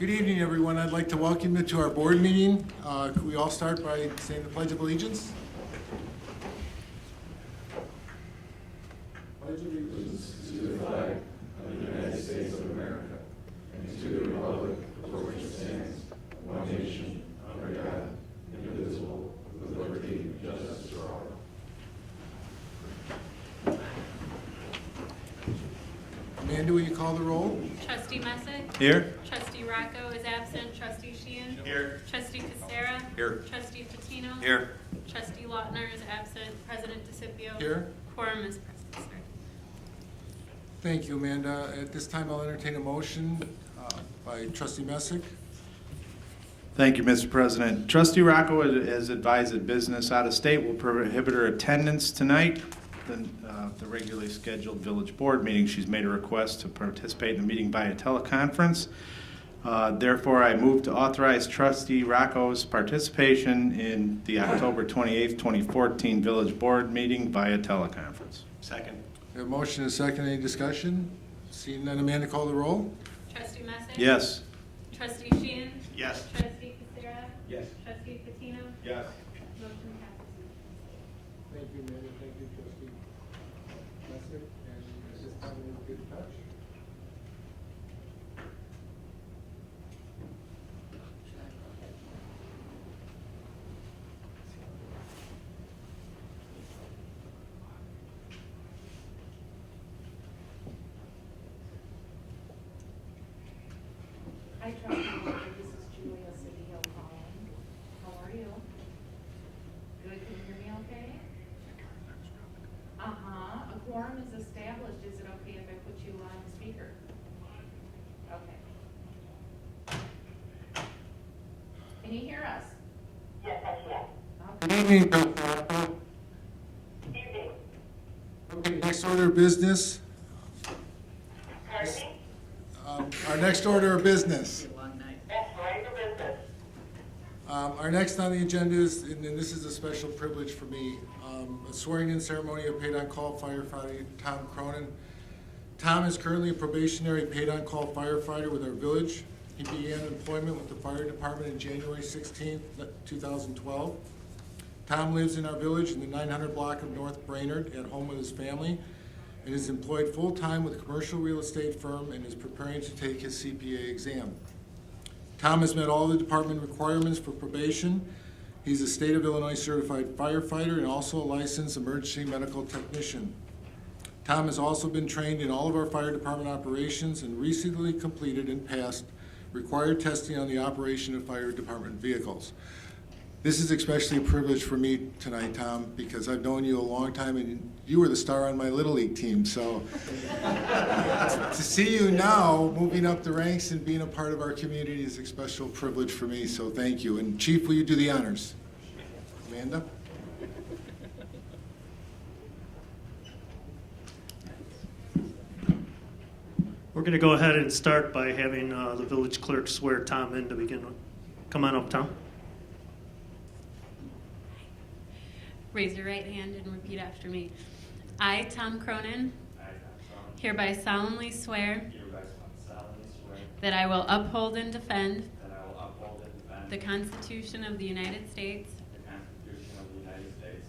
Good evening, everyone. I'd like to welcome you to our board meeting. Could we all start by saying the Pledge of Allegiance? Pledge of allegiance to the flag of the United States of America and to the republic for which it stands, one nation, under God, indivisible, with liberty and justice for all. Amanda, will you call the roll? Trustee Messick? Here. Trustee Rocco is absent. Trustee Sheehan? Here. Trustee Casera? Here. Trustee Patino? Here. Trustee Lautner is absent. President DeCipio? Here. Quorum is present, sir. Thank you, Amanda. At this time, I'll entertain a motion by Trustee Messick. Thank you, Mr. President. Trustee Rocco has advised that business out of state will prohibit her attendance tonight. The regularly scheduled village board meeting. She's made a request to participate in the meeting via teleconference. Therefore, I move to authorize Trustee Rocco's participation in the October 28th, 2014 village board meeting via teleconference. Second. We have a motion and a second. Any discussion? Seeing none, Amanda, call the roll. Trustee Messick? Yes. Trustee Sheehan? Yes. Trustee Casera? Yes. Trustee Patino? Yes. Motion passes. Thank you, Amanda. Thank you, Trustee Messick. And at this time, we'll get in touch. Hi, Trustee Walker. This is Julia City Hill calling. How are you? Good. Can you hear me okay? A quorum is established. Is it okay if I put you on speaker? Okay. Can you hear us? Yes, I can. Good evening, Trustee Rocco. Evening. Okay, next order of business. Pardon me? Our next order of business. That's right for business. Our next on the agenda is, and this is a special privilege for me, a swearing-in ceremony of paid-on-call firefighter Tom Cronin. Tom is currently a probationary paid-on-call firefighter with our village. He began employment with the fire department in January 16th, 2012. Tom lives in our village in the 900 block of North Brainerd at home with his family and is employed full-time with a commercial real estate firm and is preparing to take his CPA exam. Tom has met all the department requirements for probation. He's a state of Illinois certified firefighter and also a licensed emergency medical technician. Tom has also been trained in all of our fire department operations and recently completed and passed required testing on the operation of fire department vehicles. This is especially a privilege for me tonight, Tom, because I've known you a long time and you were the star on my Little League team. So to see you now moving up the ranks and being a part of our community is a special privilege for me. So thank you. And Chief, will you do the honors? Amanda? We're going to go ahead and start by having the village clerk swear Tom in to begin with. Come on up, Tom. Raise your right hand and repeat after me. I, Tom Cronin, hereby solemnly swear that I will uphold and defend the Constitution of the United States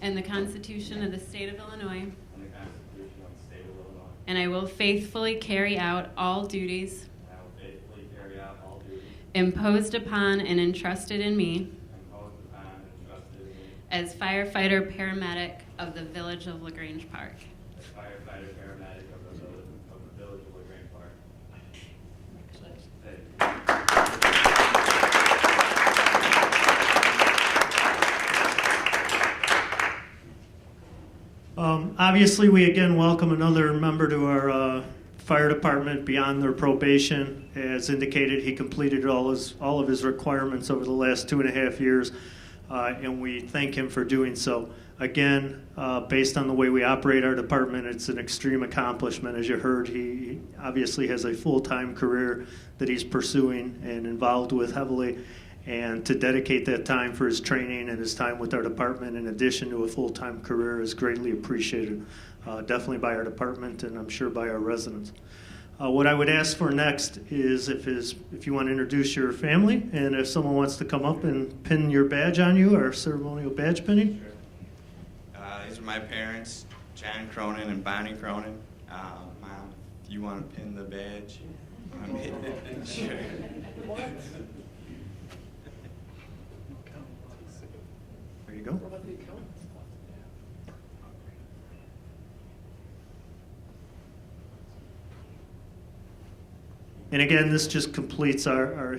and the Constitution of the State of Illinois, and I will faithfully carry out all duties imposed upon and entrusted in me as firefighter paramedic of the village of LaGrange Park. Obviously, we again welcome another member to our fire department beyond their probation. As indicated, he completed all of his requirements over the last 2.5 years. And we thank him for doing so. Again, based on the way we operate our department, it's an extreme accomplishment. As you heard, he obviously has a full-time career that he's pursuing and involved with heavily. And to dedicate that time for his training and his time with our department in addition to a full-time career is greatly appreciated, definitely by our department and I'm sure by our residents. What I would ask for next is if you want to introduce your family, and if someone wants to come up and pin your badge on you, our ceremonial badge pinning. These are my parents, John Cronin and Bonnie Cronin. Mom, if you want to pin the badge on me, sure. There you go. And again, this just completes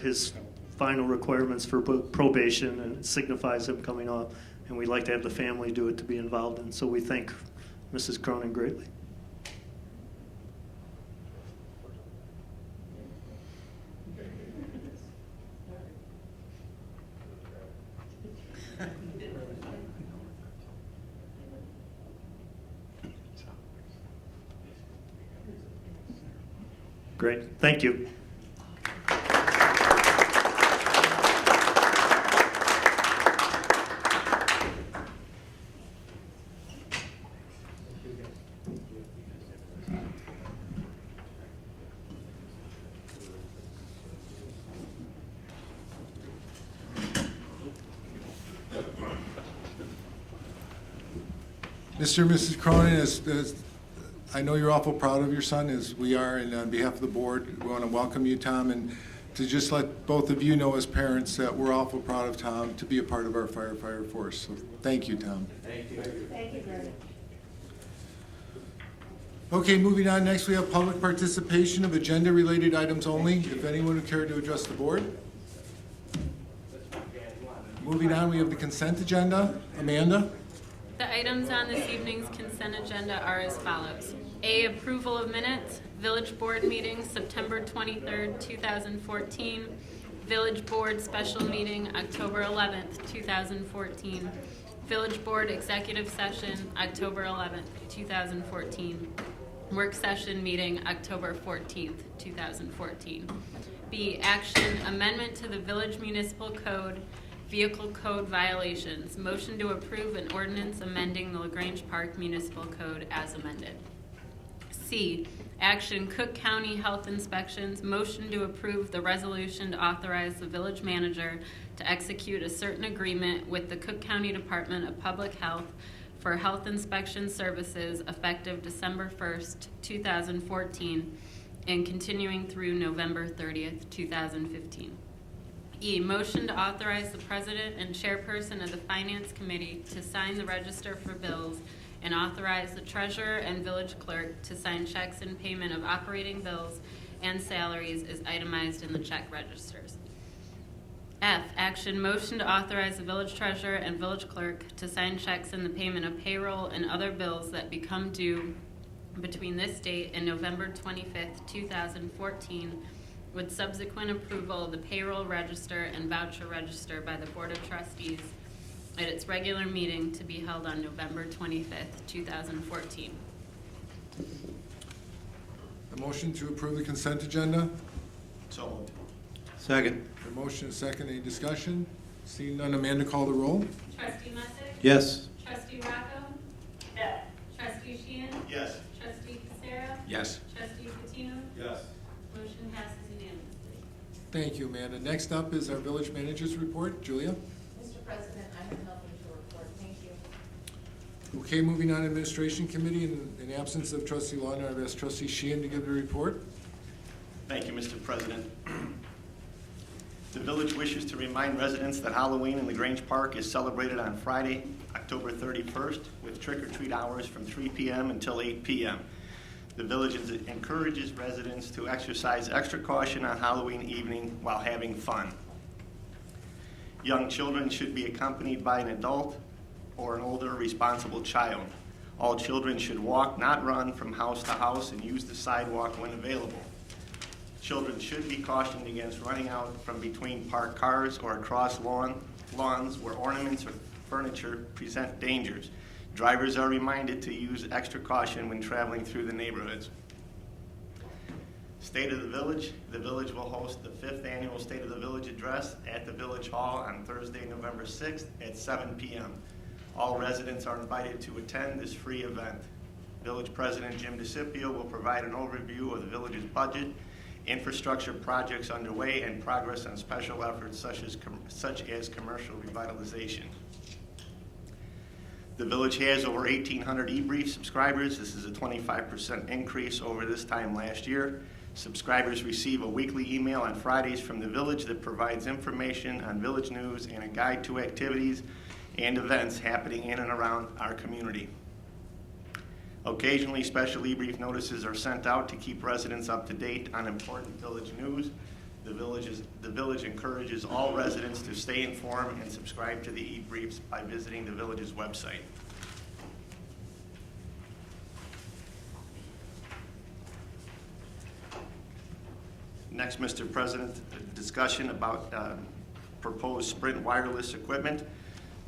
his final requirements for probation, and it signifies him coming off. And we'd like to have the family do it to be involved in. So we thank Mrs. Cronin greatly. Great, thank you. Mr. and Mrs. Cronin, as I know you're awful proud of your son, as we are, and on behalf of the board, we want to welcome you, Tom, and to just let both of you know as parents that we're awful proud of Tom to be a part of our firefighter force. So thank you, Tom. Thank you very much. Okay, moving on, next we have public participation of agenda-related items only. If anyone would care to address the board. Moving on, we have the consent agenda. Amanda? The items on this evening's consent agenda are as follows. A, approval of minutes, Village Board meeting, September 23rd, 2014. Village Board special meeting, October 11th, 2014. Village Board executive session, October 11th, 2014. Work session meeting, October 14th, 2014. B, action amendment to the Village Municipal Code, Vehicle Code violations. Motion to approve an ordinance amending the LaGrange Park Municipal Code as amended. C, action Cook County Health Inspections. Motion to approve the resolution to authorize the village manager to execute a certain agreement with the Cook County Department of Public Health for health inspection services effective December 1st, 2014, and continuing through November 30th, 2015. E, motion to authorize the president and chairperson of the finance committee to sign the register for bills and authorize the treasurer and village clerk to sign checks in payment of operating bills and salaries as itemized in the check registers. F, action motion to authorize the village treasurer and village clerk to sign checks in the payment of payroll and other bills that become due between this date and November 25th, 2014, with subsequent approval of the payroll register and voucher register by the Board of Trustees at its regular meeting to be held on November 25th, 2014. A motion to approve the consent agenda. So moved. Second. A motion and a second. Any discussion? Seeing none, Amanda, call the roll. Trustee Messick? Yes. Trustee Rocco? Yes. Trustee Sheehan? Yes. Trustee Casera? Yes. Trustee Patino? Yes. Motion passes unanimously. Thank you, Amanda. Next up is our village manager's report. Julia? Mr. President, I have nothing to report. Thank you. Okay, moving on, administration committee. In absence of trustee Laudner, I've asked trustee Sheehan to give the report. Thank you, Mr. President. The village wishes to remind residents that Halloween in LaGrange Park is celebrated on Friday, October 31st, with trick-or-treat hours from 3 p.m. until 8 p.m. The village encourages residents to exercise extra caution on Halloween evening while having fun. Young children should be accompanied by an adult or an older responsible child. All children should walk, not run, from house to house and use the sidewalk when available. Children should be cautioned against running out from between parked cars or across lawns where ornaments or furniture present dangers. Drivers are reminded to use extra caution when traveling through the neighborhoods. State of the village will host the 5th annual State of the Village address at the Village Hall on Thursday, November 6th at 7 p.m. All residents are invited to attend this free event. Village President Jim DeCipio will provide an overview of the village's budget, infrastructure projects underway, and progress on special efforts such as commercial revitalization. The village has over 1,800 e-brief subscribers. This is a 25% increase over this time last year. Subscribers receive a weekly email on Fridays from the village that provides information on village news and a guide to activities and events happening in and around our community. Occasionally, special e-brief notices are sent out to keep residents up to date on important village news. The village encourages all residents to stay informed and subscribe to the e-briefs by visiting the village's website. Next, Mr. President, a discussion about proposed Sprint wireless equipment.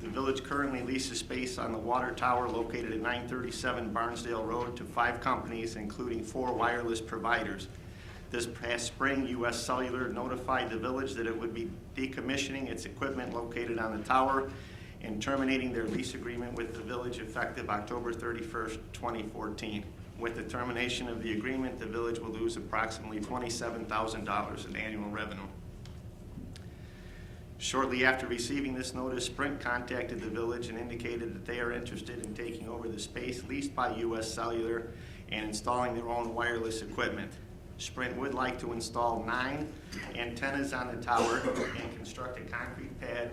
The village currently leases space on the water tower located at 937 Barnesdale Road to 5 companies, including 4 wireless providers. This past spring, U.S. Cellular notified the village that it would be decommissioning its equipment located on the tower and terminating their lease agreement with the village effective October 31st, 2014. With the termination of the agreement, the village will lose approximately $27,000 in annual revenue. Shortly after receiving this notice, Sprint contacted the village and indicated that they are interested in taking over the space leased by U.S. Cellular and installing their own wireless equipment. Sprint would like to install 9 antennas on the tower and construct a concrete pad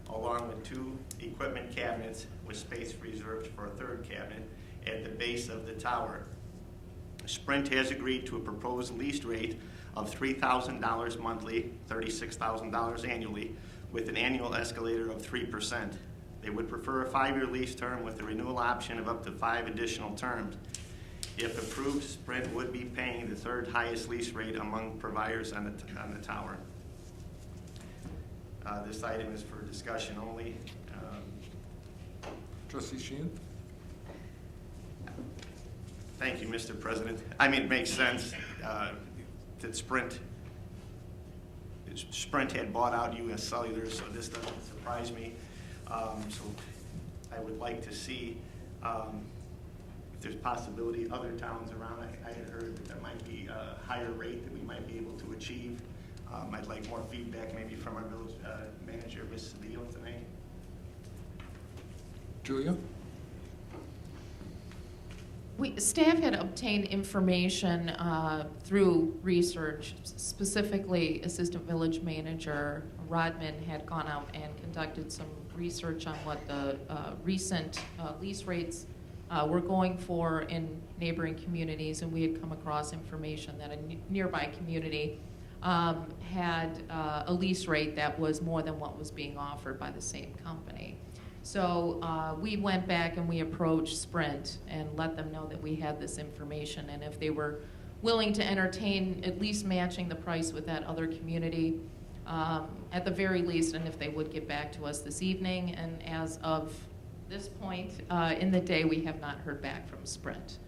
along with 2 equipment cabinets with space reserved for a 3rd cabinet at the base of the tower. Sprint has agreed to a proposed lease rate of $3,000 monthly, $36,000 annually, with an annual escalator of 3%. They would prefer a 5-year lease term with a renewal option of up to 5 additional terms. If approved, Sprint would be paying the 3rd highest lease rate among providers on the tower. This item is for discussion only. Trustee Sheehan? Thank you, Mr. President. I mean, it makes sense that Sprint had bought out U.S. Cellular, so this doesn't surprise me. So I would like to see if there's possibility other towns around. I had heard that there might be a higher rate that we might be able to achieve. I'd like more feedback maybe from our village manager, Ms. Cedillo, tonight. Julia? Staff had obtained information through research. Specifically, Assistant Village Manager Rodman had gone out and conducted some research on what the recent lease rates were going for in neighboring communities, and we had come across information that a nearby community had a lease rate that was more than what was being offered by the same company. So we went back and we approached Sprint and let them know that we had this information, and if they were willing to entertain at least matching the price with that other community at the very least, and if they would get back to us this evening. And as of this point in the day, we have not heard back from Sprint.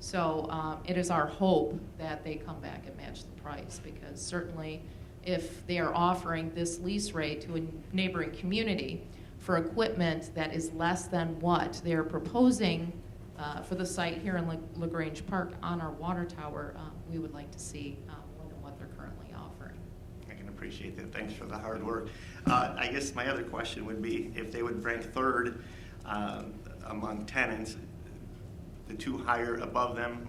So it is our hope that they come back and match the price, because certainly if they are offering this lease rate to a neighboring community for equipment that is less than what they're proposing for the site here in LaGrange Park on our water tower, we would like to see more than what they're currently offering. I can appreciate that. Thanks for the hard work. I guess my other question would be if they would rank 3rd among tenants, the 2 higher above them,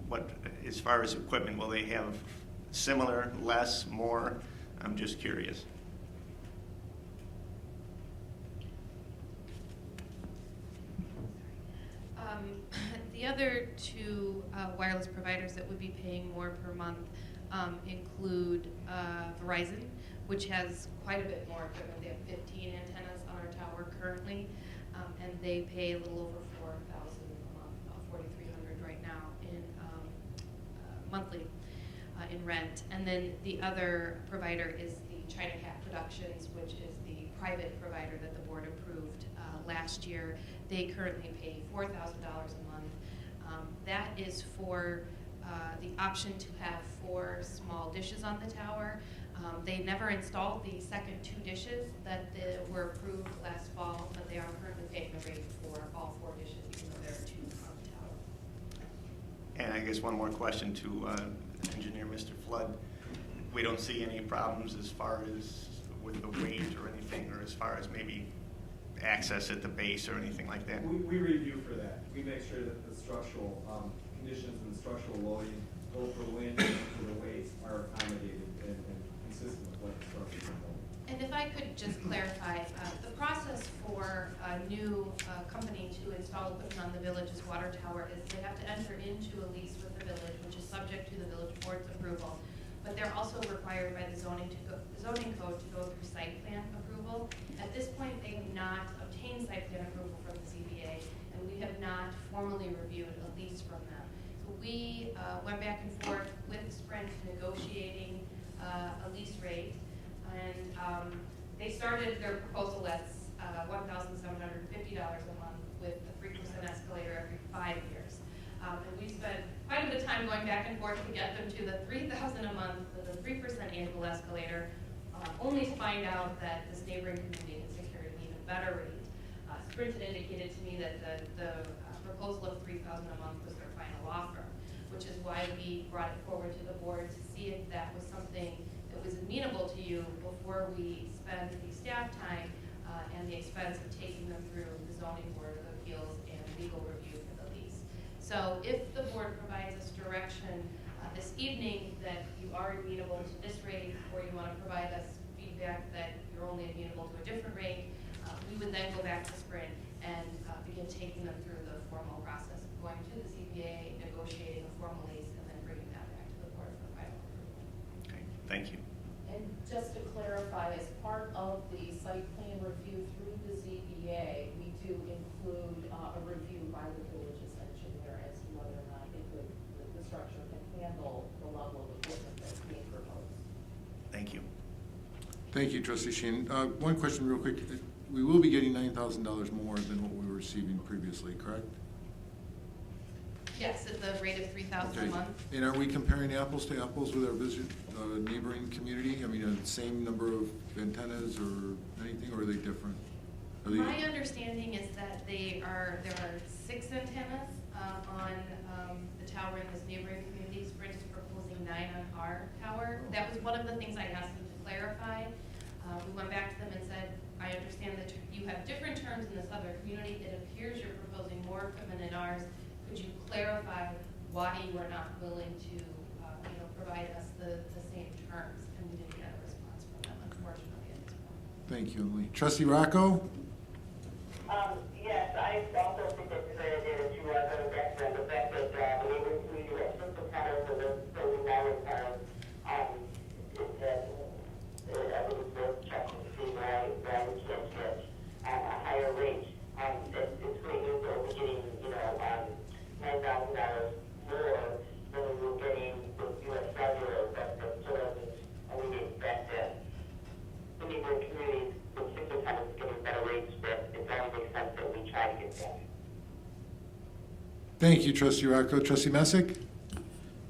what, as far as equipment, will they have similar, less, more? I'm just curious. The other 2 wireless providers that would be paying more per month include Verizon, which has quite a bit more equipment. They have 15 antennas on our tower currently, and they pay a little over $4,000 a month, $4,300 right now in monthly in rent. And then the other provider is the China Cat Productions, which is the private provider that the board approved last year. They currently pay $4,000 a month. That is for the option to have 4 small dishes on the tower. They never installed the second 2 dishes that were approved last fall, but they are currently paying the rate for all 4 dishes, even though there are 2 on the tower. guess one more question to Engineer Mr. Flood. We don't see any problems as far as with the weight or anything, or as far as maybe access at the base or anything like that? We review for that. We make sure that the structural conditions and structural loading, both for wind and for the weights, are accommodated and consistent with what the structure can hold. And if I could just clarify, the process for a new company to install equipment on the village's water tower is they have to enter into a lease with the village, which is subject to the village board's approval. But they're also required by the zoning code to go through site plan approval. At this point, they have not obtained site plan approval from the ZBA, and we have not formally reviewed a lease from them. So we went back and forth with Sprint negotiating a lease rate. And they started their proposal at $1,750 a month with a 3% escalator every 5 years. And we spent quite a bit of time going back and forth to get them to the $3,000 a month with a 3% annual escalator, only to find out that this neighboring community had secured an even better rate. Sprint had indicated to me that the proposal of $3,000 a month was their final offer, which is why we brought it forward to the board to see if that was something that was amenable to you before we spend the staff time and the expense of taking them through the zoning board of appeals and legal review for the lease. So if the board provides us direction this evening that you are amenable to this rate, or you want to provide us feedback that you're only amenable to a different rate, we would then go back to Sprint and begin taking them through the formal process of going to the ZBA, negotiating a formal lease, and then bringing that back to the board for final approval. Okay, thank you. And just to clarify, as part of the site plan review through the ZBA, we do include a review by the village's engineer as to whether or not the structure can handle the level of equipment that's being proposed. Thank you. Thank you, Trustee Sheehan. One question real quick. We will be getting $9,000 more than what we were receiving previously, correct? Yes, at the rate of $3,000 a month. And are we comparing apples to apples with our neighboring community? I mean, the same number of antennas or anything, or are they different? My understanding is that there are 6 antennas on the tower in this neighboring community. Sprint is proposing 9 on our tower. That was one of the things I asked them to clarify. We went back to them and said, I understand that you have different terms in this other community. It appears you're proposing more equipment in ours. Could you clarify why you are not willing to provide us the same terms? And we didn't get a response from them, unfortunately, at this point. Thank you, Emily. Trustee Rocco? Yes, I also think it's a great idea that you are going to recommend the fact that the neighboring community has system patterns and those building network patterns. I think it's worth checking to see why we can't get a higher rate. It's great news that we're getting, $9,000 more than we were getting with U.S. Cellular, but still doesn't alleviate that the neighboring communities with system patterns getting better rates, but it doesn't make sense that we try to get that. Thank you, Trustee Rocco. Trustee Messick?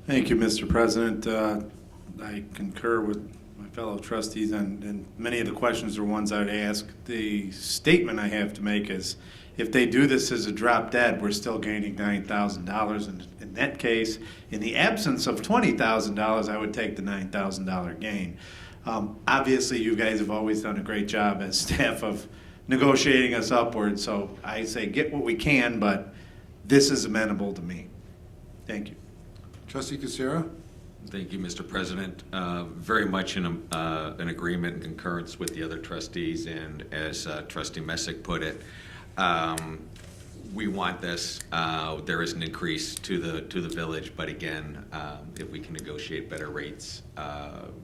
Thank you, Mr. President. I concur with my fellow trustees, and many of the questions are ones I would ask. The statement I have to make is, if they do this as a drop dead, we're still gaining $9,000. And in that case, in the absence of $20,000, I would take the $9,000 gain. Obviously, you guys have always done a great job as staff of negotiating us upward. So I say get what we can, but this is amenable to me. Thank you. Trustee Kucera? Thank you, Mr. President. Very much in agreement and concurrence with the other trustees, and as Trustee Messick put it, we want this. There is an increase to the village, but again, if we can negotiate better rates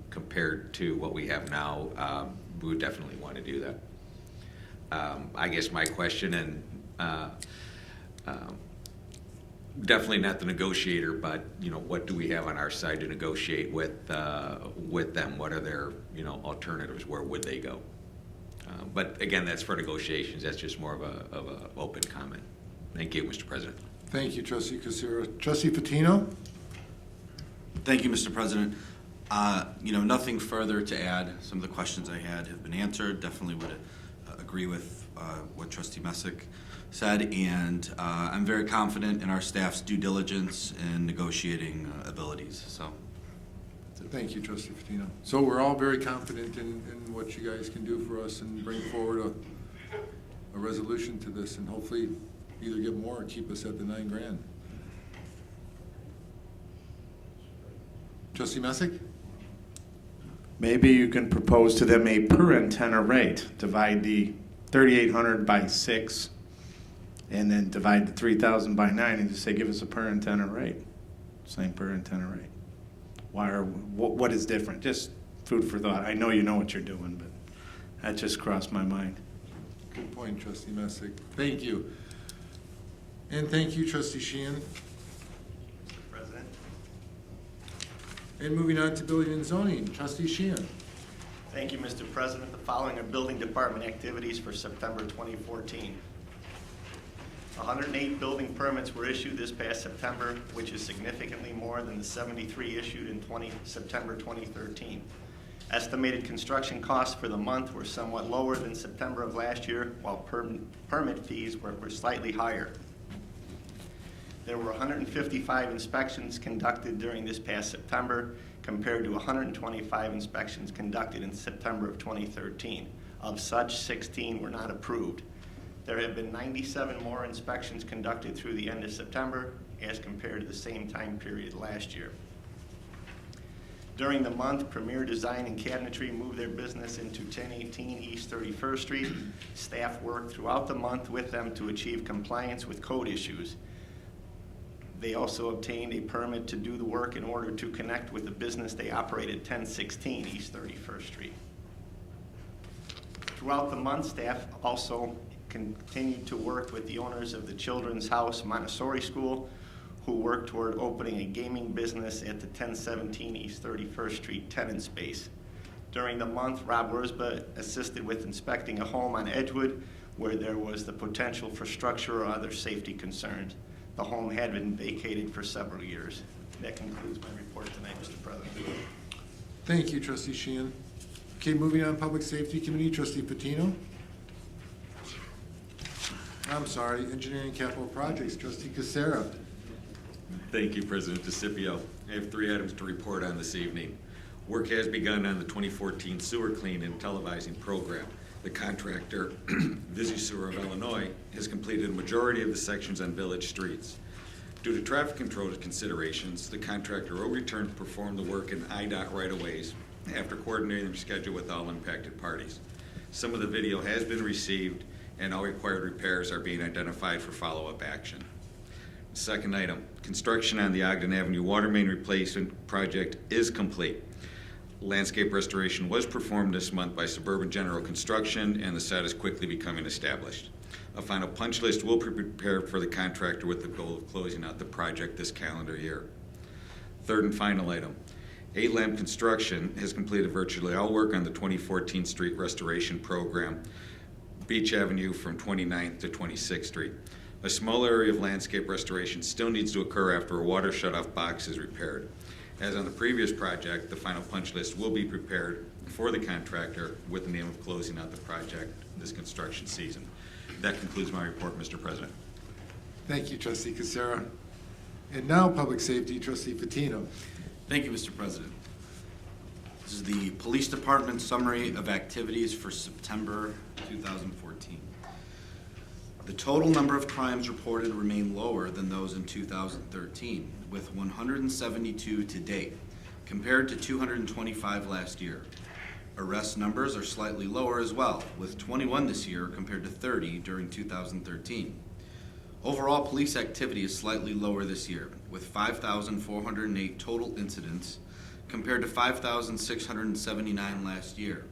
compared to what we have now, we would definitely want to do that. I guess my question, and definitely not the negotiator, but what do we have on our side to negotiate with them? What are their alternatives? Where would they go? But again, that's for negotiations. That's just more of a open comment. Thank you, Mr. President. Thank you, Trustee Kucera. Trustee Patino? Thank you, Mr. President. Nothing further to add. Some of the questions I had have been answered. Definitely would agree with what Trustee Messick said, and I'm very confident in our staff's due diligence and negotiating abilities. So, Thank you, Trustee Fatino. So we're all very confident in what you guys can do for us and bring forward a resolution to this, and hopefully either get more or keep us at the $9,000. Trustee Messick? Maybe you can propose to them a per antenna rate. Divide the 3,800 by 6, and then divide the 3,000 by 9, and just say, give us a per antenna rate. Same per antenna rate. What is different? Just food for thought. I know you know what you're doing, but that just crossed my mind. Good point, Trustee Messick. Thank you. And thank you, Trustee Sheehan. President. And moving on to Building and Zoning, Trustee Sheehan. Thank you, Mr. President. The following are building department activities for September 2014. 108 building permits were issued this past September, which is significantly more than the 73 issued in September 2013. Estimated construction costs for the month were somewhat lower than September of last year, while permit fees were slightly higher. There were 155 inspections conducted during this past September, compared to 125 inspections conducted in September of 2013. Of such, 16 were not approved. There have been 97 more inspections conducted through the end of September as compared to the same time period last year. During the month, Premier Design and Cabinetry moved their business into 1018 East 31st Street. Staff worked throughout the month with them to achieve compliance with code issues. They also obtained a permit to do the work in order to connect with the business they operate at 1016 East 31st Street. Throughout the month, staff also continued to work with the owners of the Children's House Montessori School, who worked toward opening a gaming business at the 1017 East 31st Street tenant space. During the month, Rob Wurzba assisted with inspecting a home on Edgewood where there was the potential for structure or other safety concerns. The home had been vacated for several years. That concludes my report tonight, Mr. President. Thank you, Trustee Sheehan. Okay, moving on, Public Safety Committee, Trustee Patino. I'm sorry, Engineering and Capital Projects, Trustee Casera. Thank you, President DeCipio. I have 3 items to report on this evening. Work has begun on the 2014 sewer clean and televising program. The contractor, Sewer of Illinois, has completed a majority of the sections on village streets. Due to traffic control considerations, the contractor will return to perform the work in IDOT right-of-ways after coordinating their schedule with all impacted parties. Some of the video has been received, and all required repairs are being identified for follow-up action. Second item, construction on the Ogden Avenue water main replacement project is complete. Landscape restoration was performed this month by Suburban General Construction, and the site is quickly becoming established. A final punch list will be prepared for the contractor with the goal of closing out the project this calendar year. Third and final item, A-Lamp Construction has completed virtually all work on the 2014 street restoration program, Beach Avenue from 29th to 26th Street. A small area of landscape restoration still needs to occur after a water shutoff box is repaired. As on the previous project, the final punch list will be prepared for the contractor with the aim of closing out the project this construction season. That concludes my report, Mr. President. Thank you, Trustee Casera. And now, Public Safety, Trustee Patino. thank you, Mr. President. This is the Police Department summary of activities for September 2014. The total number of crimes reported remain lower than those in 2013, with 172 to date, compared to 225 last year. Arrest numbers are slightly lower as well, with 21 this year compared to 30 during 2013. Overall, police activity is slightly lower this year, with 5,408 total incidents compared to 5,679 last year.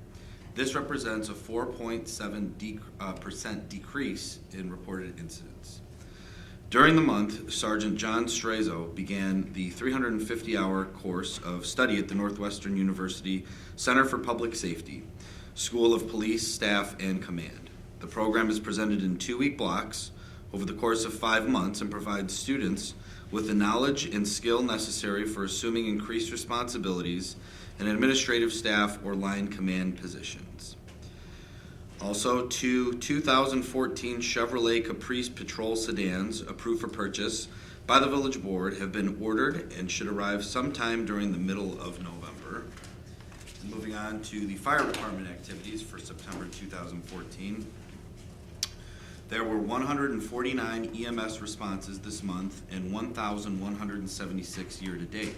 This represents a 4.7% decrease in reported incidents. During the month, Sergeant John Strazo began the 350-hour course of study at the Northwestern University Center for Public Safety, School of Police, Staff, and Command. The program is presented in 2-week blocks over the course of 5 months and provides students with the knowledge and skill necessary for assuming increased responsibilities in administrative staff or line command positions. Also, two 2014 Chevrolet Caprice Patrol sedans approved for purchase by the Village Board have been ordered and should arrive sometime during the middle of November. And moving on to the Fire Department activities for September 2014. There were 149 EMS responses this month and 1,176 year-to-date.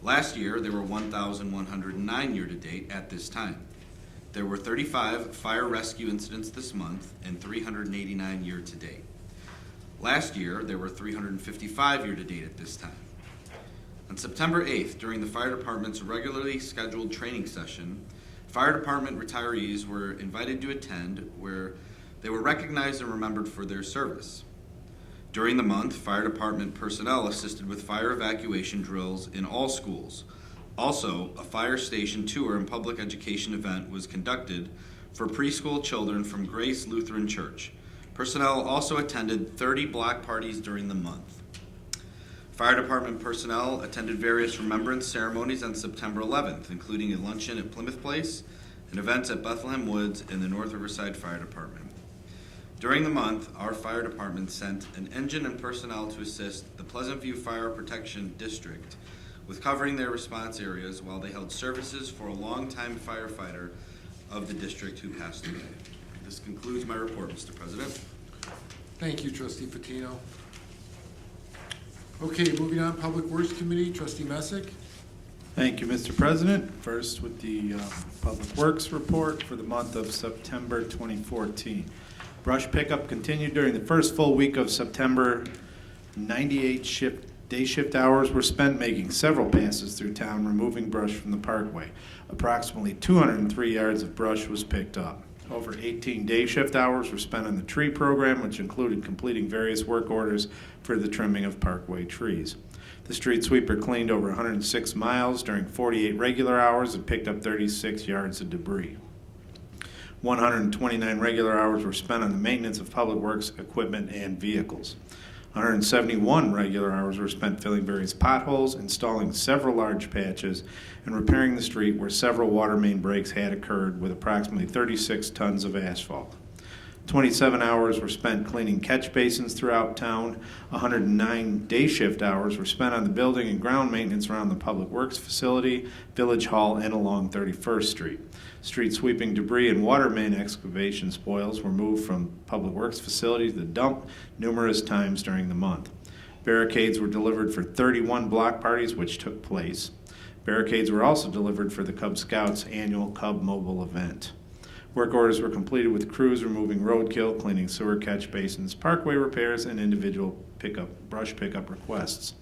Last year, there were 1,109 year-to-date at this time. There were 35 fire rescue incidents this month and 389 year-to-date. Last year, there were 355 year-to-date at this time. On September 8th, during the Fire Department's regularly scheduled training session, Fire Department retirees were invited to attend, where they were recognized and remembered for their service. During the month, Fire Department personnel assisted with fire evacuation drills in all schools. Also, a fire station tour and public education event was conducted for preschool children from Grace Lutheran Church. Personnel also attended 30 block parties during the month. Fire Department personnel attended various remembrance ceremonies on September 11th, including a luncheon at Plymouth Place and events at Bethlehem Woods and the North Riverside Fire Department. During the month, our fire department sent an engine and personnel to assist the Pleasant View Fire Protection District with covering their response areas while they held services for a longtime firefighter of the district who passed away. This concludes my report, Mr. President. Thank you, Trustee Patino. Okay, moving on, Public Works Committee, Trustee Messick. Thank you, Mr. President. First with the Public Works report for the month of September 2014. Brush pickup continued during the first full week of September. 98 day shift hours were spent making several passes through town, removing brush from the parkway. Approximately 203 yards of brush was picked up. Over 18 day shift hours were spent on the tree program, which included completing various work orders for the trimming of parkway trees. The street sweeper cleaned over 106 miles during 48 regular hours and picked up 36 yards of debris. 129 regular hours were spent on the maintenance of public works equipment and vehicles. 171 regular hours were spent filling various potholes, installing several large patches, and repairing the street where several water main breaks had occurred with approximately 36 tons of asphalt. 27 hours were spent cleaning catch basins throughout town. 109 day shift hours were spent on the building and ground maintenance around the Public Works facility, Village Hall, and along 31st Street. Street sweeping debris and water main excavation spoils were moved from Public Works facility to the dump numerous times during the month. Barricades were delivered for 31 block parties which took place. Barricades were also delivered for the Cub Scouts annual Cub Mobile event. Work orders were completed with crews removing roadkill, cleaning sewer catch basins, parkway repairs, and individual brush pickup requests.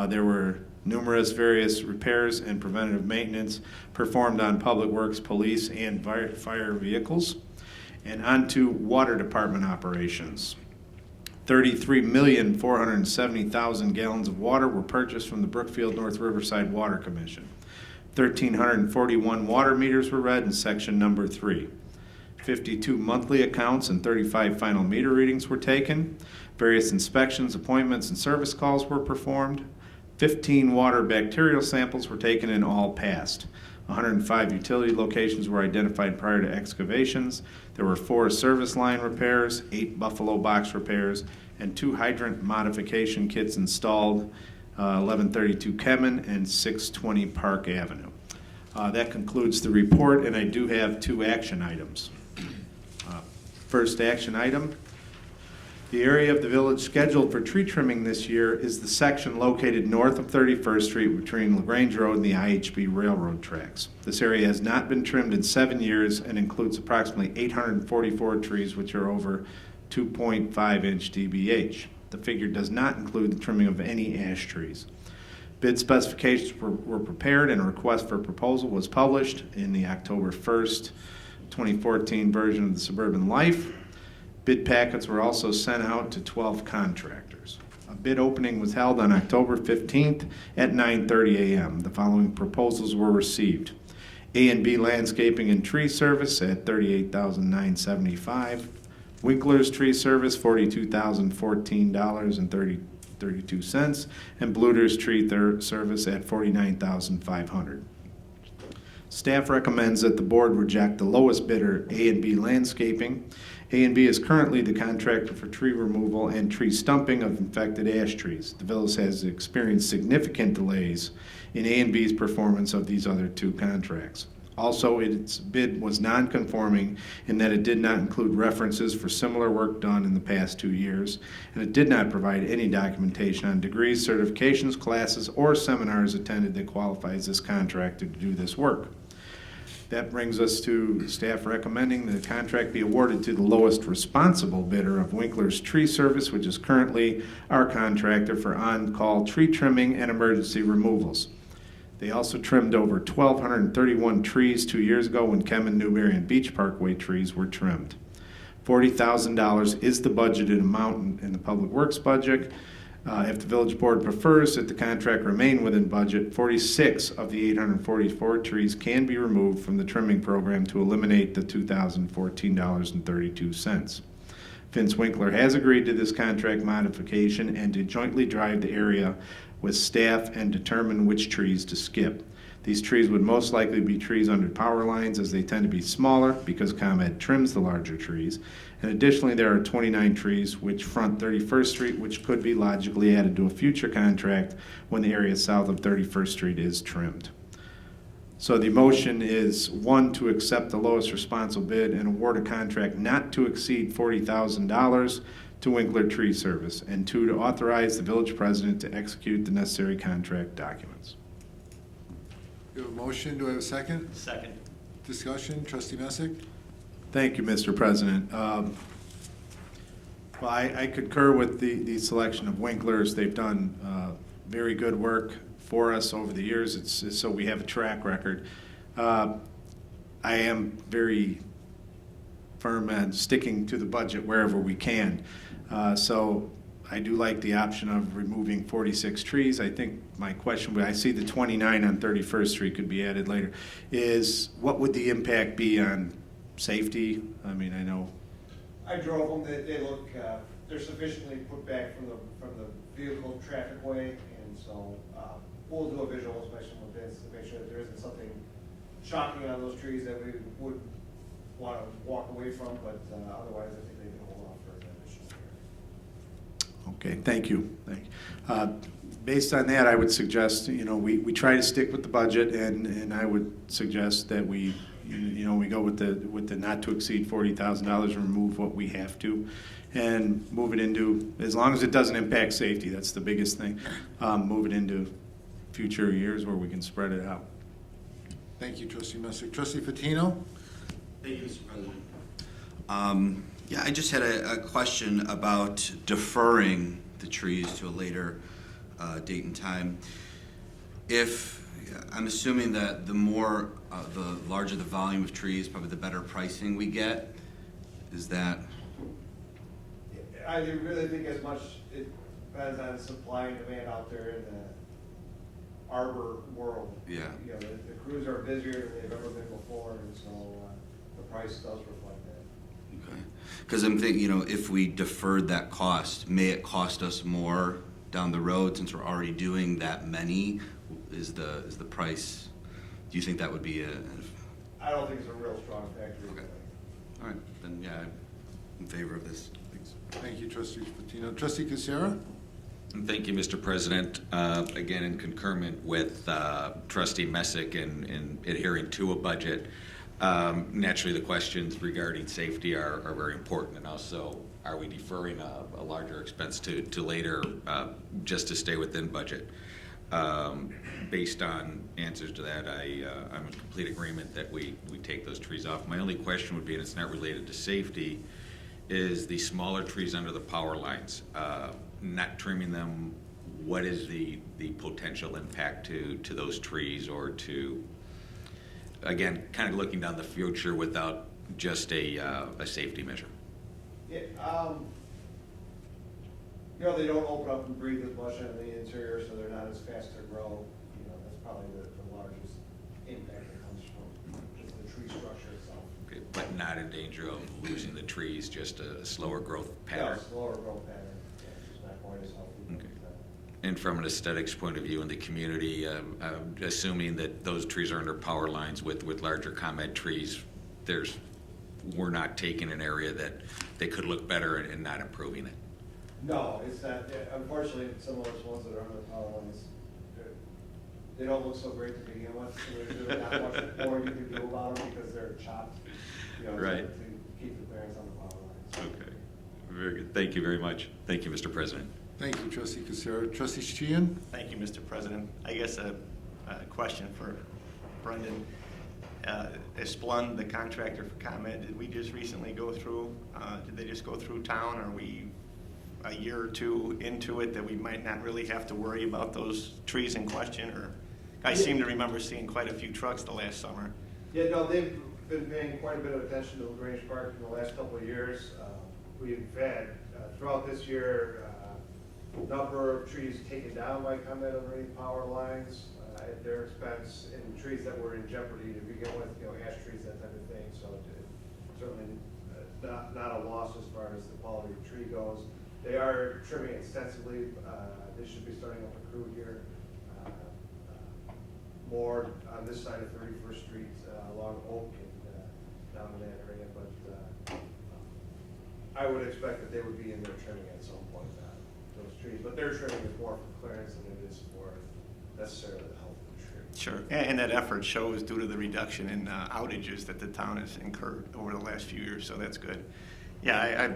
There were numerous various repairs and preventative maintenance performed on Public Works, police, and fire vehicles. And on to Water Department operations. 33,470,000 gallons of water were purchased from the Brookfield North Riverside Water Commission. 1,341 water meters were read in section number 3. 52 monthly accounts and 35 final meter readings were taken. Various inspections, appointments, and service calls were performed. 15 water bacterial samples were taken and all passed. 105 utility locations were identified prior to excavations. There were 4 service line repairs, 8 Buffalo box repairs, and 2 hydrant modification kits installed, 1132 Kemen and 620 Park Avenue. That concludes the report, and I do have 2 action items. First action item, the area of the village scheduled for tree trimming this year is the section located north of 31st Street between Grange Road and the IHB railroad tracks. This area has not been trimmed in 7 years and includes approximately 844 trees which are over 2.5-inch DBH. The figure does not include the trimming of any ash trees. Bid specifications were prepared and a request for proposal was published in the October 1st, 2014 version of the Suburban Life. Bid packets were also sent out to 12 contractors. A bid opening was held on October 15th at 9:30 a.m. The following proposals were received. A&B Landscaping and Tree Service at $38,975. Winkler's Tree Service, $42,014.32, and Bluter's Tree Service at $49,500. Staff recommends that the board reject the lowest bidder, A&B Landscaping. A&B is currently the contractor for tree removal and tree stumping of infected ash trees. The village has experienced significant delays in A&B's performance of these other two contracts. Also, its bid was non-conforming in that it did not include references for similar work done in the past 2 years, and it did not provide any documentation on degrees, certifications, classes, or seminars attended that qualifies this contractor to do this work. That brings us to staff recommending the contract be awarded to the lowest responsible bidder of Winkler's Tree Service, which is currently our contractor for on-call tree trimming and emergency removals. They also trimmed over 1,231 trees 2 years ago when Kemen, Newberry, and Beach Parkway trees were trimmed. $40,000 is the budgeted amount in the Public Works budget. If the village board prefers that the contract remain within budget, 46 of the 844 trees can be removed from the trimming program to eliminate the $2,014.32. Vince Winkler has agreed to this contract modification and to jointly drive the area with staff and determine which trees to skip. These trees would most likely be trees under power lines, as they tend to be smaller because ComEd trims the larger trees. And additionally, there are 29 trees which front 31st Street, which could be logically added to a future contract when the area south of 31st Street is trimmed. So the motion is, 1, to accept the lowest responsible bid and award a contract not to exceed $40,000 to Winkler Tree Service, and 2, to authorize the village president to execute the necessary contract documents. We have a motion, do I have a second? Second. Discussion, trustee Messick? Thank you, Mr. President. Well, I concur with the selection of Winklers. They've done very good work for us over the years. It's so we have a track record. I am very firm on sticking to the budget wherever we can. So I do like the option of removing 46 trees. I think my question, I see the 29 on 31st Street could be added later, is what would the impact be on safety? I mean, I know. I drove them. They look. They're sufficiently put back from the vehicle traffic way, and so we'll do a visual inspection with this to make sure that there isn't something shocking on those trees that we would want to walk away from. But otherwise, I think they can hold off for an additional year. Okay, thank you. Based on that, I would suggest, we try to stick with the budget, and I would suggest that we go with the not to exceed $40,000 and remove what we have to, and move it into, as long as it doesn't impact safety, that's the biggest thing, move it into future years where we can spread it out. Thank you, trustee Messick. Trustee Fatino? Thank you, Mr. President. Yeah, I just had a question about deferring the trees to a later date and time. I'm assuming that the larger the volume of trees, probably the better pricing we get. Is that? I really think as much it depends on supply and demand out there in the arbor world. Yeah. The crews are busier than they've ever been before, and so the price does reflect that. Okay. Because I'm thinking, if we deferred that cost, may it cost us more down the road since we're already doing that many? Is the price? Do you think that would be I don't think it's a real strong factor. Okay. All right. Then yeah, I'm in favor of this. Thanks. Thank you, trustee Fatino. Trustee Kucera? Thank you, Mr. President. Again, in concurrent with trustee Messick in adhering to a budget, naturally the questions regarding safety are very important, and also are we deferring a larger expense to later just to stay within budget? Based on answers to that, I'm in complete agreement that we take those trees off. My only question would be, and it's not related to safety, is the smaller trees under the power lines, not trimming them, what is the potential impact to those trees, or to, again, kind of looking down the future without just a safety measure? Yeah, they don't open up and breathe as much on the interior, so they're not as fast to grow. That's probably the largest impact that comes from just the tree structure itself. Okay, but not in danger of losing the trees, just a slower growth pattern? Yeah, slower growth pattern. Yeah, it's not quite as healthy. Okay. And from an aesthetics point of view in the community, assuming that those trees are under power lines with larger ComEd trees, we're not taking an area that they could look better and not improving it. No, it's not. Unfortunately, some of those ones that are on the power lines, they don't look so great to begin with. So there's not much more you can do about them because they're chopped, Right. to keep the clearance on the power lines. Okay, very good. Thank you very much. Thank you, Mr. President. Thank you, Trustee Kucera. Trustee Sheehan? Thank you, Mr. President. I guess a question for Brendan. Esplund, the contractor for ComEd, did we just recently go through, did they just go through town? Are we a year or two into it that we might not really have to worry about those trees in question? Or I seem to remember seeing quite a few trucks the last summer. Yeah, no, they've been paying quite a bit of attention to Grange Park in the last couple of years. We've had, throughout this year, a number of trees taken down by ComEd underneath power lines at their expense, and trees that were in jeopardy to begin with, ash trees, that type of thing. So certainly not a loss as far as the quality of the tree goes. They are trimming extensively. They should be starting up a crew here more on this side of 31st Street along Oak and down in that area. But I would expect that they would be in there trimming at some point, those trees. But their trimming is more for clearance than it is for necessarily the health of the tree. Sure. And that effort shows due to the reduction in outages that the town has incurred over the last few years, so that's good. Yeah,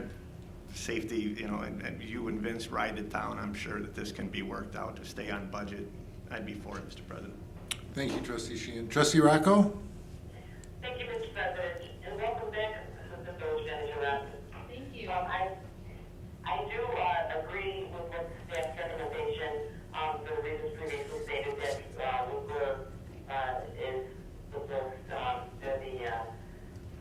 safety, and you and Vince ride the town. I'm sure that this can be worked out to stay on budget. I'd be for it, Mr. President. Thank you, Trustee Sheehan. Trustee Rocco? Thank you, Mr. President, and welcome back, Assistant Village Manager Robin. Thank you. I do agree with what the staff's recommendation for the reasons previously stated that Luker is the most,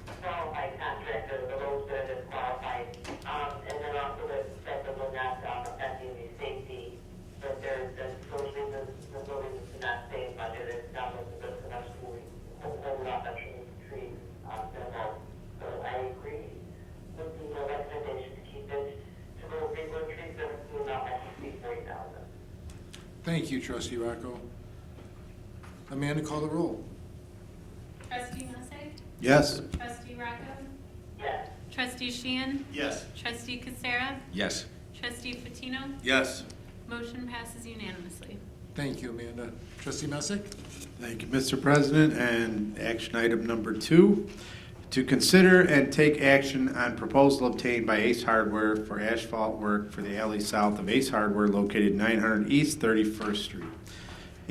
the qualified contractor, the lowest bidder that's qualified, and then also the fact that we're not affecting the safety, that there's those reasons the building is not stay in budget. It's down with the risk of us holding off on trees minimal. So I agree with the recommendation to keep it to those bigger trees that will not exceed 40,000. Thank you, Trustee Rocco. Amanda, call the roll. Trustee Messick? Yes. Trustee Rocco? Yes. Trustee Sheehan? Yes. Trustee Kucera? Yes. Trustee Fatino? Yes. Motion passes unanimously. Thank you, Amanda. Trustee Messick? Thank you, Mr. President. And action item number 2, to consider and take action on proposal obtained by Ace Hardware for asphalt work for the alley south of Ace Hardware located 900 East 31st Street.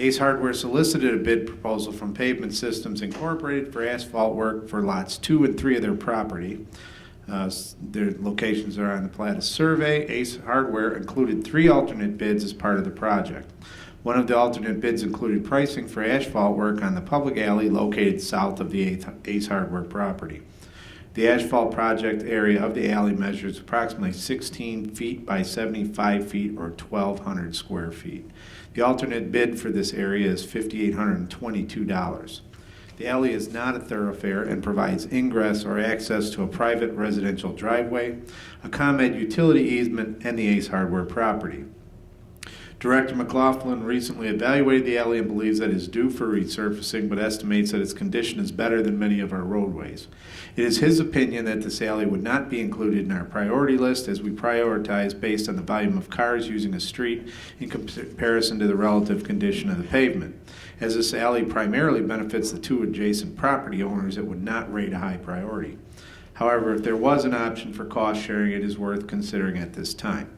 Ace Hardware solicited a bid proposal from Pavement Systems Incorporated for asphalt work for lots 2 and 3 of their property. Their locations are on the plat of survey. Ace Hardware included 3 alternate bids as part of the project. One of the alternate bids included pricing for asphalt work on the public alley located south of the Ace Hardware property. The asphalt project area of the alley measures approximately 16 feet by 75 feet or 1,200 square feet. The alternate bid for this area is $5,822. The alley is not a thoroughfare and provides ingress or access to a private residential driveway, a ComEd utility easement, and the Ace Hardware property. Director McLaughlin recently evaluated the alley and believes that it is due for resurfacing, but estimates that its condition is better than many of our roadways. It is his opinion that this alley would not be included in our priority list as we prioritize based on the volume of cars using a street in comparison to the relative condition of the pavement. As this alley primarily benefits the 2 adjacent property owners, it would not rate a high priority. However, if there was an option for cost sharing, it is worth considering at this time.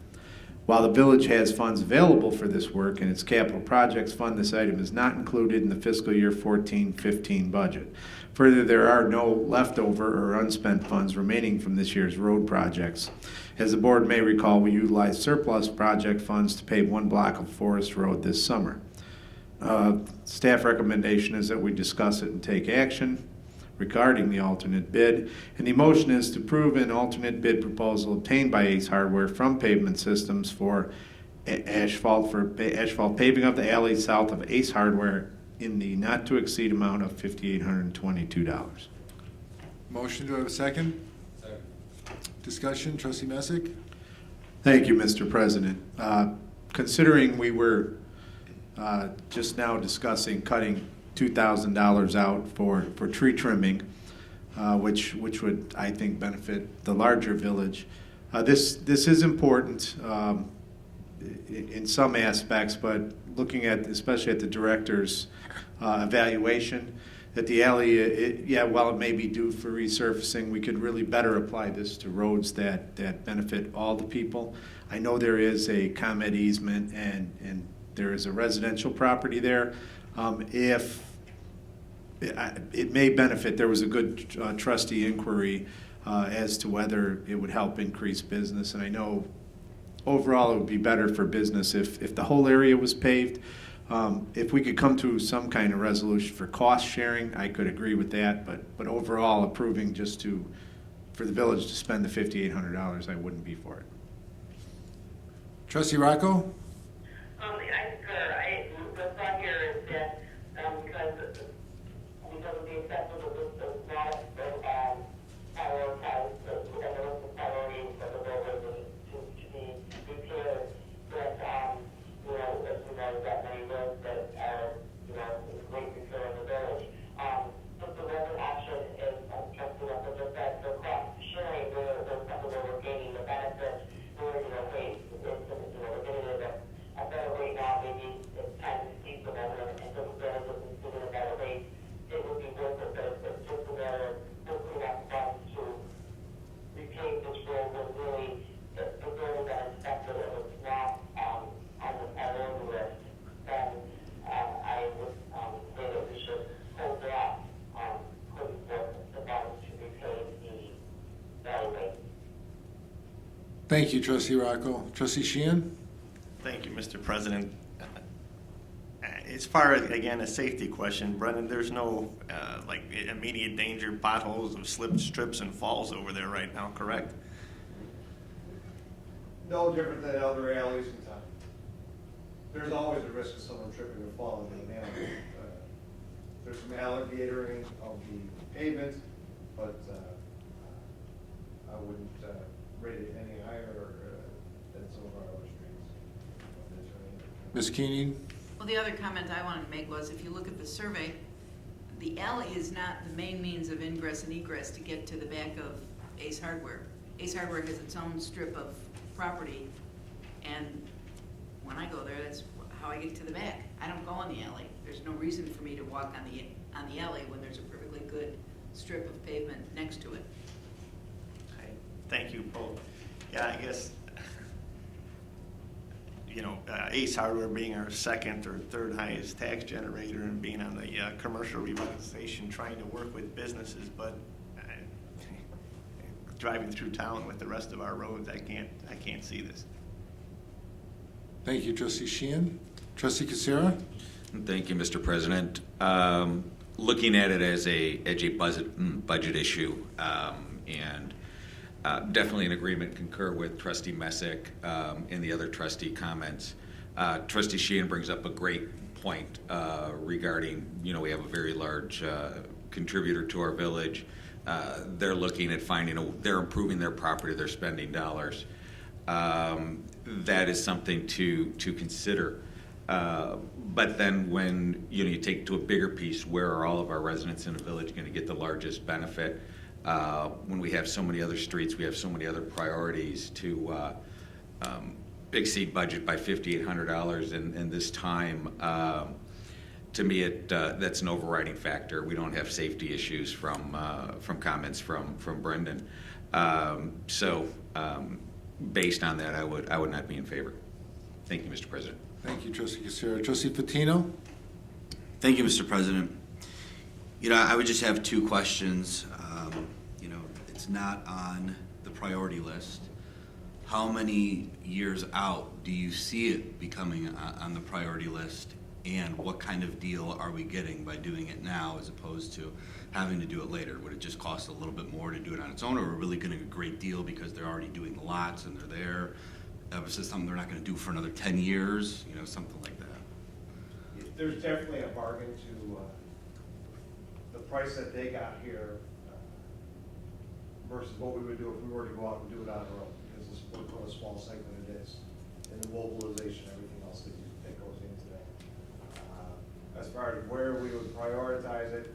While the village has funds available for this work in its capital projects fund, this item is not included in the fiscal year 14-15 budget. Further, there are no leftover or unspent funds remaining from this year's road projects. As the board may recall, we utilized surplus project funds to pave 1 block of Forest Road this summer. Staff recommendation is that we discuss it and take action regarding the alternate bid, and the motion is to approve an alternate bid proposal obtained by Ace Hardware from Pavement Systems for asphalt paving of the alley south of Ace Hardware in the not to exceed amount of $5,822. Motion, do I have a second? Second. Discussion, Trustee Messick? Thank you, Mr. President. considering we were just now discussing cutting $2,000 out for tree trimming, which would, I think, benefit the larger village. This is important in some aspects, but looking at, especially at the director's evaluation, that the alley, while it may be due for resurfacing, we could really better apply this to roads that benefit all the people. I know there is a ComEd easement and there is a residential property there. If it may benefit, there was a good trustee inquiry as to whether it would help increase business, and I know overall it would be better for business if the whole area was paved. If we could come to some kind of resolution for cost sharing, I could agree with that, but overall approving just for the village to spend the $5,800, I wouldn't be for it. Trustee Rocco? The thought here is that, because of the acceptance of this, is not, prioritized, and the list of priorities of the building to be repaired, that, as you know, that many roads that are, in great repair in the village. But the other option is, trustee Russell just said, the cost sharing, where there's something where we're gaining the benefit, where, hey, we're getting it at a better rate now, maybe it's time to see some of them, and so the village isn't giving a better rate, it would be worth it, but it's just a matter of looking at funds to repave this road when really the building got inspected and it's not, on the priority list, then, I would, say that we should hold off on putting forth the funds to repave the valley rate. Thank you, Trustee Rocco. Trustee Sheehan? Thank you, Mr. President. As far as, again, a safety question, Brendan, there's no like immediate danger, potholes of slips, trips, and falls over there right now, correct? No different than other alleys in town. There's always a risk of someone tripping or falling in an alley. There's some alligatoring of the pavement, but I wouldn't rate it any higher than some of our other streets. Ms. Keeney? Well, the other comment I wanted to make was, if you look at the survey, the alley is not the main means of ingress and egress to get to the back of Ace Hardware. Ace Hardware has its own strip of property, and when I go there, that's how I get to the back. I don't go in the alley. There's no reason for me to walk on the alley when there's a perfectly good strip of pavement next to it. Okay, thank you both. Yeah, I guess, Ace Hardware being our second or third highest tax generator and being on the commercial revitalization, trying to work with businesses, but driving through town with the rest of our roads, I can't see this. Thank you, Trustee Sheehan. Trustee Kucera? Thank you, Mr. President. Looking at it as a budget issue, and definitely in agreement, concur with Trustee Messick and the other trustee comments. Trustee Sheehan brings up a great point regarding, we have a very large contributor to our village. They're looking at they're improving their property, they're spending dollars. That is something to consider. But then when you take it to a bigger piece, where are all of our residents in the village going to get the largest benefit? When we have so many other streets, we have so many other priorities to exceed budget by $5,800 in this time. To me, that's an overriding factor. We don't have safety issues from comments from Brendan. Based on that, I would not be in favor. Thank you, Mr. President. Thank you, Trustee Kucera. Trustee Fatino? Thank you, Mr. President. I would just have two questions. It's not on the priority list. How many years out do you see it becoming on the priority list? And what kind of deal are we getting by doing it now as opposed to having to do it later? Would it just cost a little bit more to do it on its own, or are we really getting a great deal because they're already doing the lots and they're there? This is something they're not going to do for another 10 years, something like that. There's definitely a bargain to the price that they got here versus what we would do if we were to go out and do it on our own, because it's what a small segment it is, and the mobilization, everything prioritize it.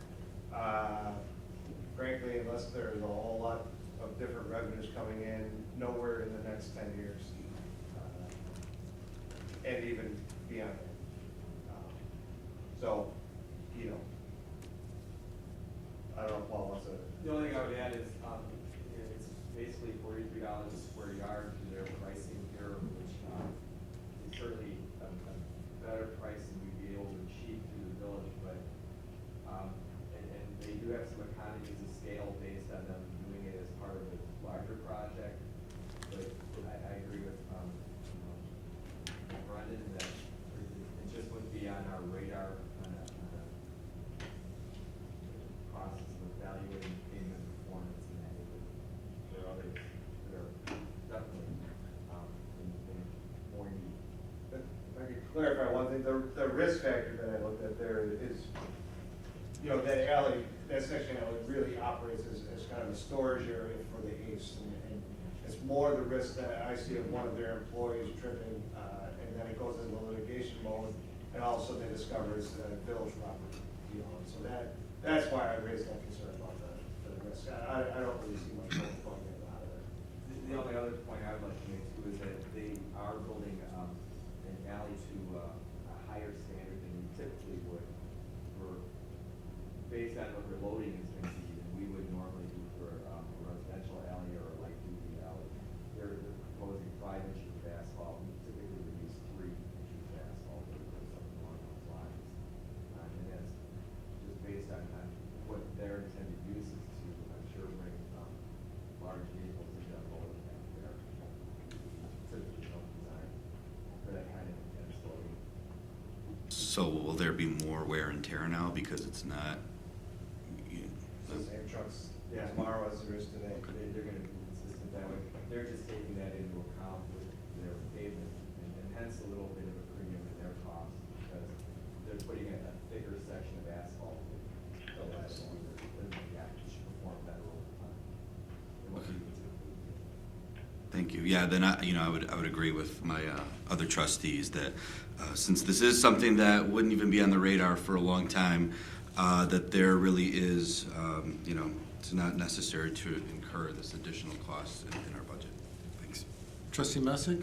Frankly, unless there's a whole lot of different revenues coming in, nowhere in the next 10 years. And even beyond that. So, you know, I don't know if Paul wants to. The only thing I would add is, it's basically $43 a square yard to their pricing here, which is certainly a better price than we'd be able to achieve through the village, but, and they do have some economies of scale based on them doing it as part of a larger project, but I agree with, Brendan, that it just wouldn't be on our radar on a process of evaluating payment performance and that. There are others that are definitely in more need. If I could clarify one thing, the risk factor that I looked at there is, you know, that alley, that section alley really operates as kind of a storage area for the ACE. And it's more the risk that I see of one of their employees tripping, and then it goes into litigation mode, and all of a sudden they discover it's village property, you know, and so that's why I raised that concern about the risk. I don't really see much going out of it. The only other point I would like to make too is that they are building an alley to a higher standard than we typically would for, based on what their loading is going to be than we would normally do for a residential alley or a light duty alley. They're proposing 5 inches of asphalt. We typically would use 3 inches of asphalt or something along those lines. And that's just based on what their intended use is to, I'm sure, bring large vehicles into that loading back there. Typically don't design for that kind of intense loading. So will there be more wear and tear now because it's not? It's the same trucks tomorrow as there is today. They're going to be consistent that way. They're just taking that into account with their pavement, and hence a little bit of a premium in their cost, because they're putting in a thicker section of asphalt that will last longer, and should perform better over time than what we would typically do. Thank you. Yeah, then I would agree with my other trustees that since this is something that wouldn't even be on the radar for a long time, that there really is, it's not necessary to incur this additional cost in our budget. Thanks. Trustee Messick?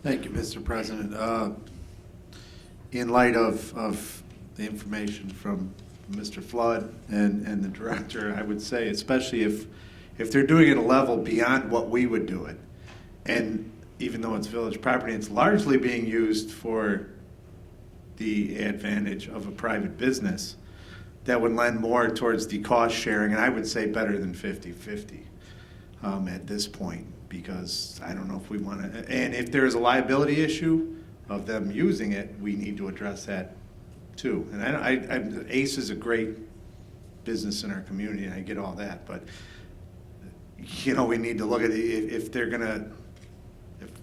Thank you, Mr. President. In light of the information from Mr. Flood and the director, I would say, especially if they're doing it a level beyond what we would do it, and even though it's village property, it's largely being used for the advantage of a private business, that would lend more towards the cost sharing, and I would say better than 50-50 at this point, because I don't know if we want to, and if there's a liability issue of them using it, we need to address that too. And ACE is a great business in our community, and I get all that, but we need to look at if they're gonna,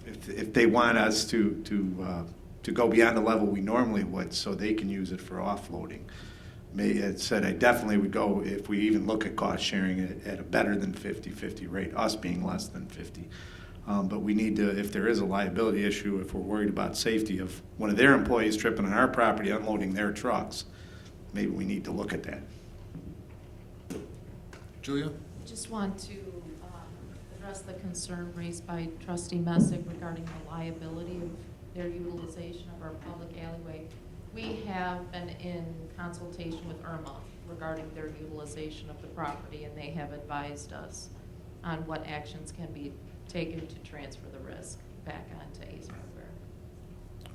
if they want us to go beyond the level we normally would, so they can use it for offloading. It said I definitely would go if we even look at cost sharing at a better than 50-50 rate, us being less than 50. But we need to, if there is a liability issue, if we're worried about safety of one of their employees tripping on our property, unloading their trucks, maybe we need to look at that. Julia? Just want to address the concern raised by Trustee Messick regarding the liability of their utilization of our public alleyway. We have been in consultation with IRMA regarding their utilization of the property, and they have advised us on what actions can be taken to transfer the risk back onto ACE Hardware.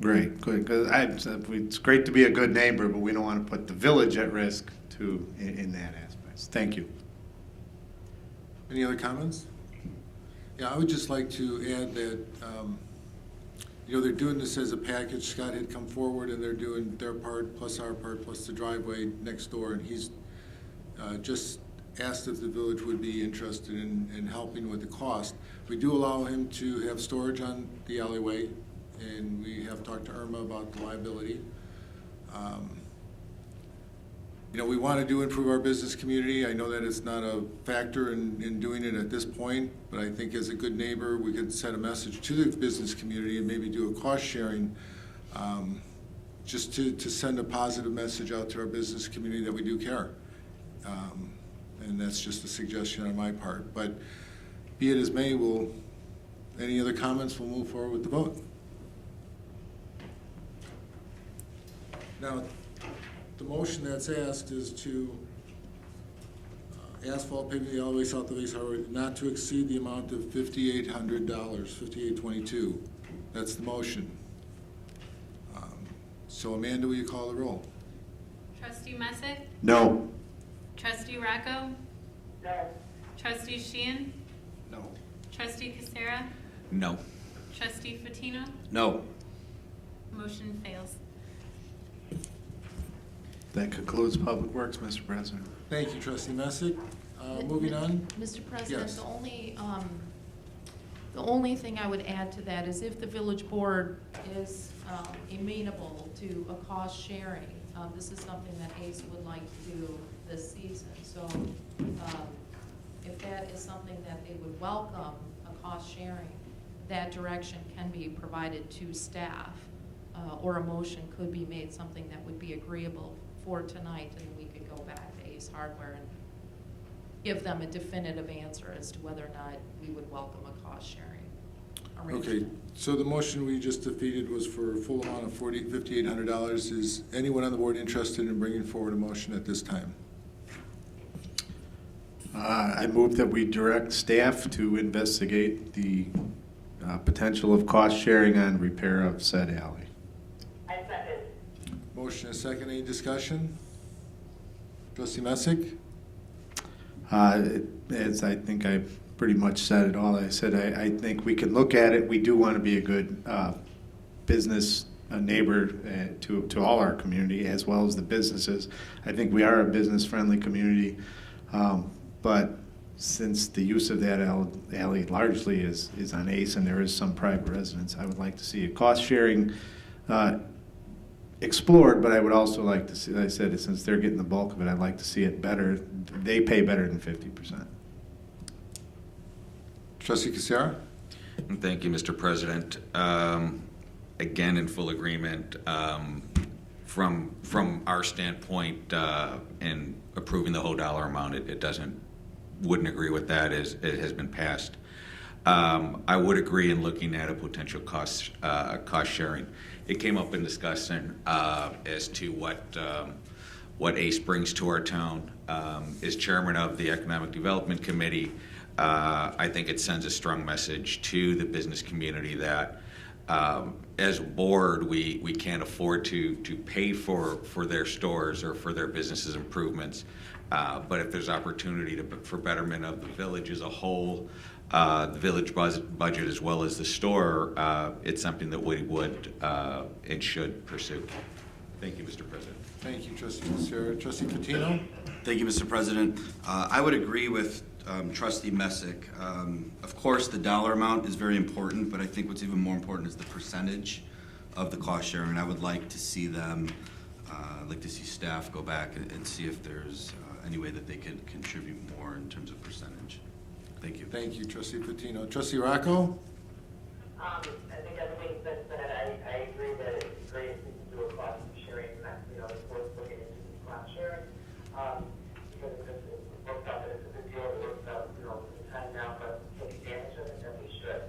Great, good. Because it's great to be a good neighbor, but we don't want to put the village at risk too in that aspect. Thank you. Any other comments? Yeah, I would just like to add that, they're doing this as a package. Scott had come forward and they're doing their part plus our part plus the driveway next door, and he's just asked if the village would be interested in helping with the cost. We do allow him to have storage on the alleyway, and we have talked to Irma about the liability. We want to improve our business community. I know that it's not a factor in doing it at this point, but I think as a good neighbor, we could send a message to the business community and maybe do a cost sharing just to send a positive message out to our business community that we do care. And that's just a suggestion on my part. But be it as may, any other comments, we'll move forward with the vote. Now, the motion that's asked is to asphalt paving the alleyway south of Ace Hardware not to exceed the amount of $5,800, $5,822. That's the motion. So Amanda, will you call the roll? Trustee Messick? No. Trustee Rocco? No. Trustee Sheehan? No. Trustee Casera? No. Trustee Fatino? No. Motion fails. That concludes Public Works, Mr. President. Thank you, Trustee Messick. Moving on. Mr. President, Yes. the only thing I would add to that is if the village board is amenable to a cost sharing, this is something that ACE would like to do this season. So if that is something that they would welcome, a cost sharing, that direction can be provided to staff, or a motion could be made, something that would be agreeable for tonight, and we could go back to Ace Hardware and give them a definitive answer as to whether or not we would welcome a cost sharing Okay, arrangement. so the motion we just defeated was for a full amount of $5,800. Is anyone on the board interested in bringing forward a motion at this time? I move that we direct staff to investigate the potential of cost sharing on repair of said alley. I second. Motion is second. Any discussion? Trustee Messick? As I think I pretty much said it all, I said I think we can look at it. We do want to be a good business neighbor to all our community as well as the businesses. I think we are a business-friendly community, but since the use of that alley largely is on ACE and there is some private residence, I would like to see a cost sharing explored, but I would also like to see, I said, since they're getting the bulk of it, I'd like to see it better. They pay better than 50%. Trustee Casera? Thank you, Mr. President. Again, in full agreement. From our standpoint, in approving the whole dollar amount, wouldn't agree with that as it has been passed. I would agree in looking at a potential cost sharing. It came up in discussion as to what ACE brings to our town. As chairman of the Economic Development Committee, I think it sends a strong message to the business community that as a board, we can't afford to pay for their stores or for their businesses' improvements. But if there's opportunity for betterment of the village as a whole, the village budget as well as the store, it's something that we would and should pursue. Thank you, Mr. President. Thank you, Trustee Casera. Trustee Patino? Thank you, Mr. President. I would agree with Trustee Messick. Of course, the dollar amount is very important, but I think what's even more important is the percentage of the cost sharing. I would like to see them, like to see staff go back and see if there's any way that they could contribute more in terms of percentage. Thank you. Thank you, Trustee Patino. Trustee Rocco? I think everything's been said. I agree that it's great if we can do a cost sharing, and that, it's worth looking into the cost sharing. Because it works out that it's a good deal, it works out, for the time now, but take advantage of it, then we should.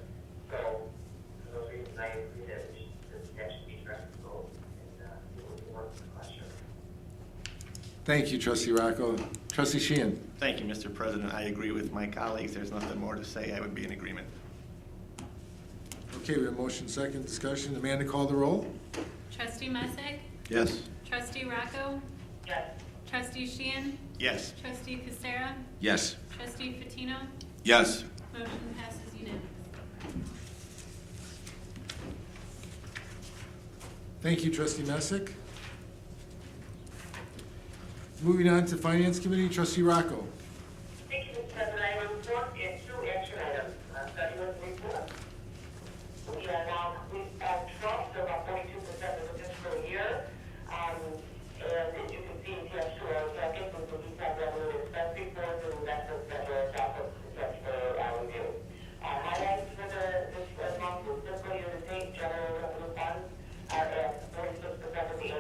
So, for those reasons, I agree that that should be addressed, so, and, see what we can work with the cost sharing. Thank you, Trustee Rocco. Trustee Sheehan? Thank you, Mr. President. I agree with my colleagues. There's nothing more to say. I would be in agreement. Okay, we have motion second discussion. Amanda, call the roll. Trustee Messick? Yes. Trustee Rocco? Yes. Trustee Sheehan? Yes. Trustee Casera? Yes. Trustee Fatino? Yes. Motion passes unanimously. Thank you, Trustee Messick. Moving on to Finance Committee, Trustee Rocco. Thank you, Mr. President. I report in two action items. Starting with the report. We are now, we've dropped to about 42% of the fiscal year. And as you can see, yes, to our second, with the detailed revenue expense reports and investments that are adopted for our review. Highlights for this month is fiscal year to date, general revenue funds are at 46% of the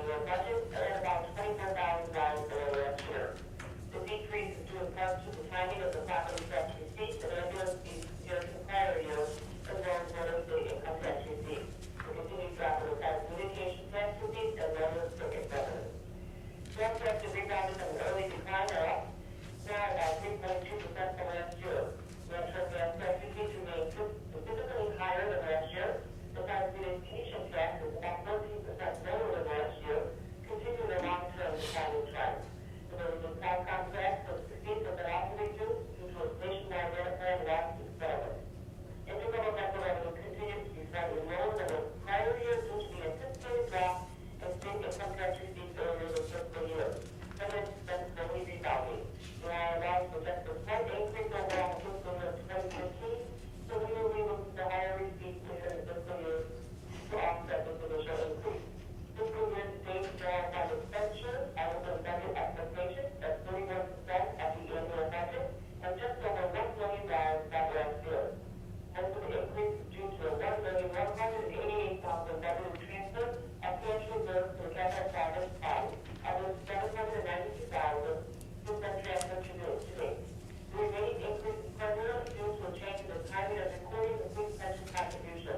the budgeted transfer of cash reserves to the capital project fund of $792,000 has been transferred to date. The remaining increase is primarily due to a change in the timing of recording the police pension contribution.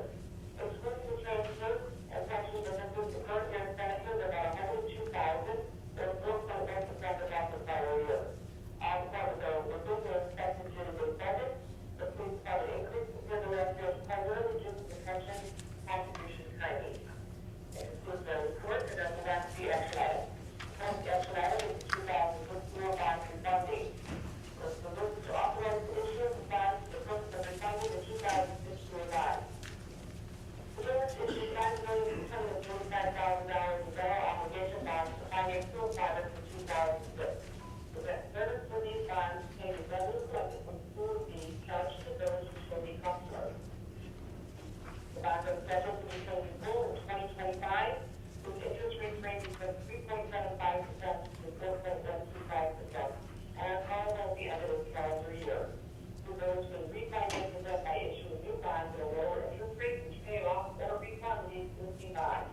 Excluding the transfer and pension differences, the current year expenditures are about $102,000, or 4.1% above the prior year. As part of the within the expected year-to-date budget, the police budget increase compared to last year is primarily due to the pension contribution timing. It includes the report and then the last few action items. First action item is 2006 bond refunding. The move to authorize the issuance of bonds for the purpose of refunding the 2006 bonds. The village issued $9,645,000 in general obligation bonds to finance school projects in 2006. The debt service for these bonds paid a revenue collected from school fees charged to the village utility customers. The bonds are scheduled to be paid in full in 2025, with interest rates ranging from 3.75% to 4.125%, and are callable at the end of this calendar year. The village will refinance the debt by issuing new bonds at a lower interest rate, which pay off or refund the existing bonds.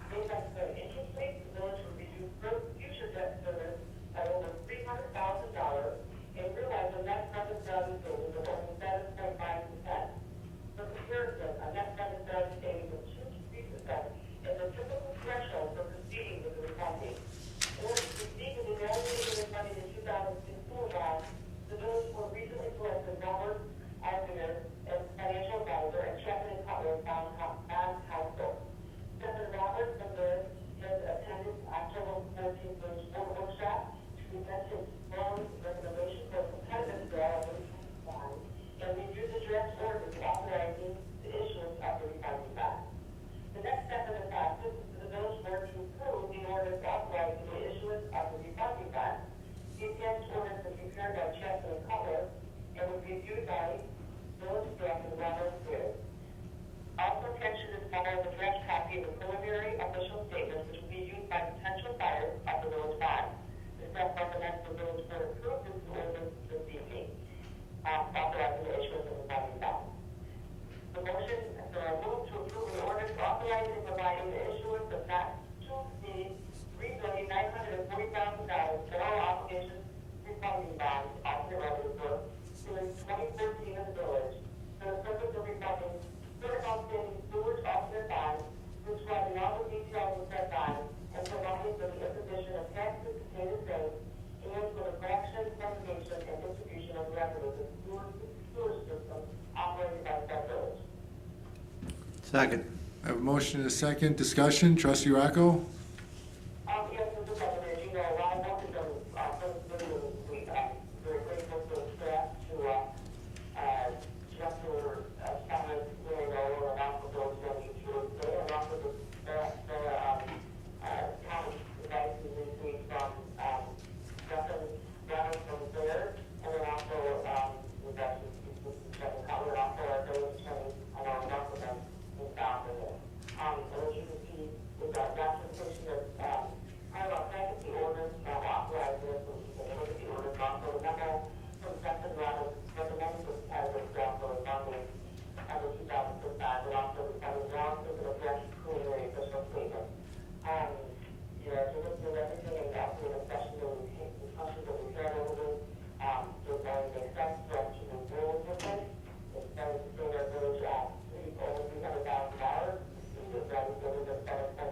Based on current interest rates, the village will reduce future debt service by over $300,000 and realize a net present value savings of only 7.5%. For comparison, a net present value savings of 2 to 3% is a typical threshold for proceeding with the refunding. In order to proceed with evaluating the refunding in 2016 bonds, the village board recently selected Robert Arthur as financial advisor and Chapman and Cutler as bond counsel. Senator Roberts from the has attended October 14th village board workshop to present his strong recommendation for a competitive sale of the bond and reviewed the draft orders authorizing the issuance of the refunding bond. The next step in the process is for the village board to approve the orders authorizing the issuance of the refunding bond. The attached orders were prepared by Chapman and Cutler and were reviewed by village staff and Robert Grange. Also attached to this memo is a draft copy of the preliminary official statement which will be used by potential buyers of the village bond. The staff recommends the village board approve this ordinance this evening, authorizing the issuance of the refunding bond. The motion for a move to approve an ordinance authorizing and providing the issuance of not to exceed $3,940,000 general obligation refunding bonds off the revenue book during 2013 in the village for the purpose of refunding certain outstanding sewage alternate bonds, describing all the details of said bonds, and providing for the imposition of taxes contained in same, and for the collection, preservation, and distribution of revenues in sewage systems operated by said village. Second. I have a motion and a second. Discussion, trustee Rocco? Yes, Mr. President, as you know, a lot of work has been first video this week. I'm very grateful to the staff, to Director Simon Leonardo, and also those that you through today, and also the county advice we received from Justin Brown from there, and then also the Justice Kevin Cutler, and also our village attorney, along with them in South and there. And as you can see, we've got documentation of kind of our faculty orders authorized this, and you can look at the orders, also the memo from Justin Brown recommending this as a draft for funding of the 2006 bond, and also Kevin Brown took an address preliminary official statement. You know, to look through everything and after the discussion that we've had over this, it does make sense for us to move forward with it. It's better to stay our village at over $300,000. We've got to go to the 7.5%.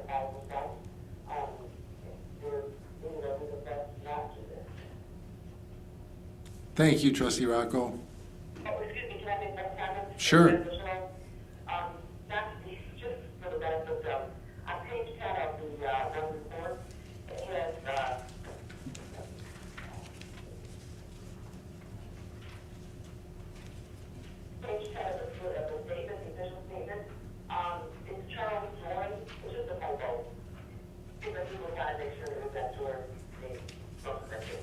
We're the best not to this. Thank you, trustee Rocco. Oh, excuse me, can I make one comment? Sure. Not to be, just for the benefit of, on page 10 of the one report, it has, page 10 of the statement, the official statement, it's Charles Jordan, which is the typo. Because we will gotta make sure that that Jordan name is corrected.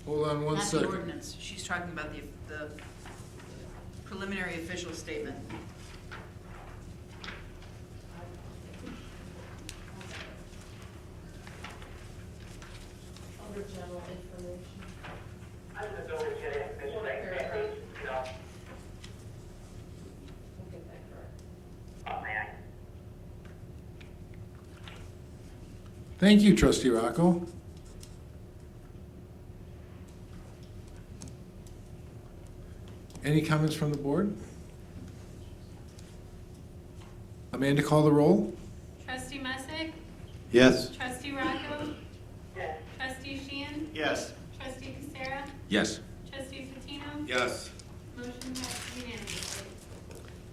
Hold on one Not second. the ordinance, she's talking about the preliminary official statement. Under general information. I'm gonna go and get it, because you know, Thank you, Trustee Rocco. Any comments from the board? Amanda, call the roll. Trustee Messick? Yes. Trustee Rocco? Yes. Trustee Sheehan? Yes. Trustee Casera? Yes. Trustee Patino? Yes. Motion passed unanimously.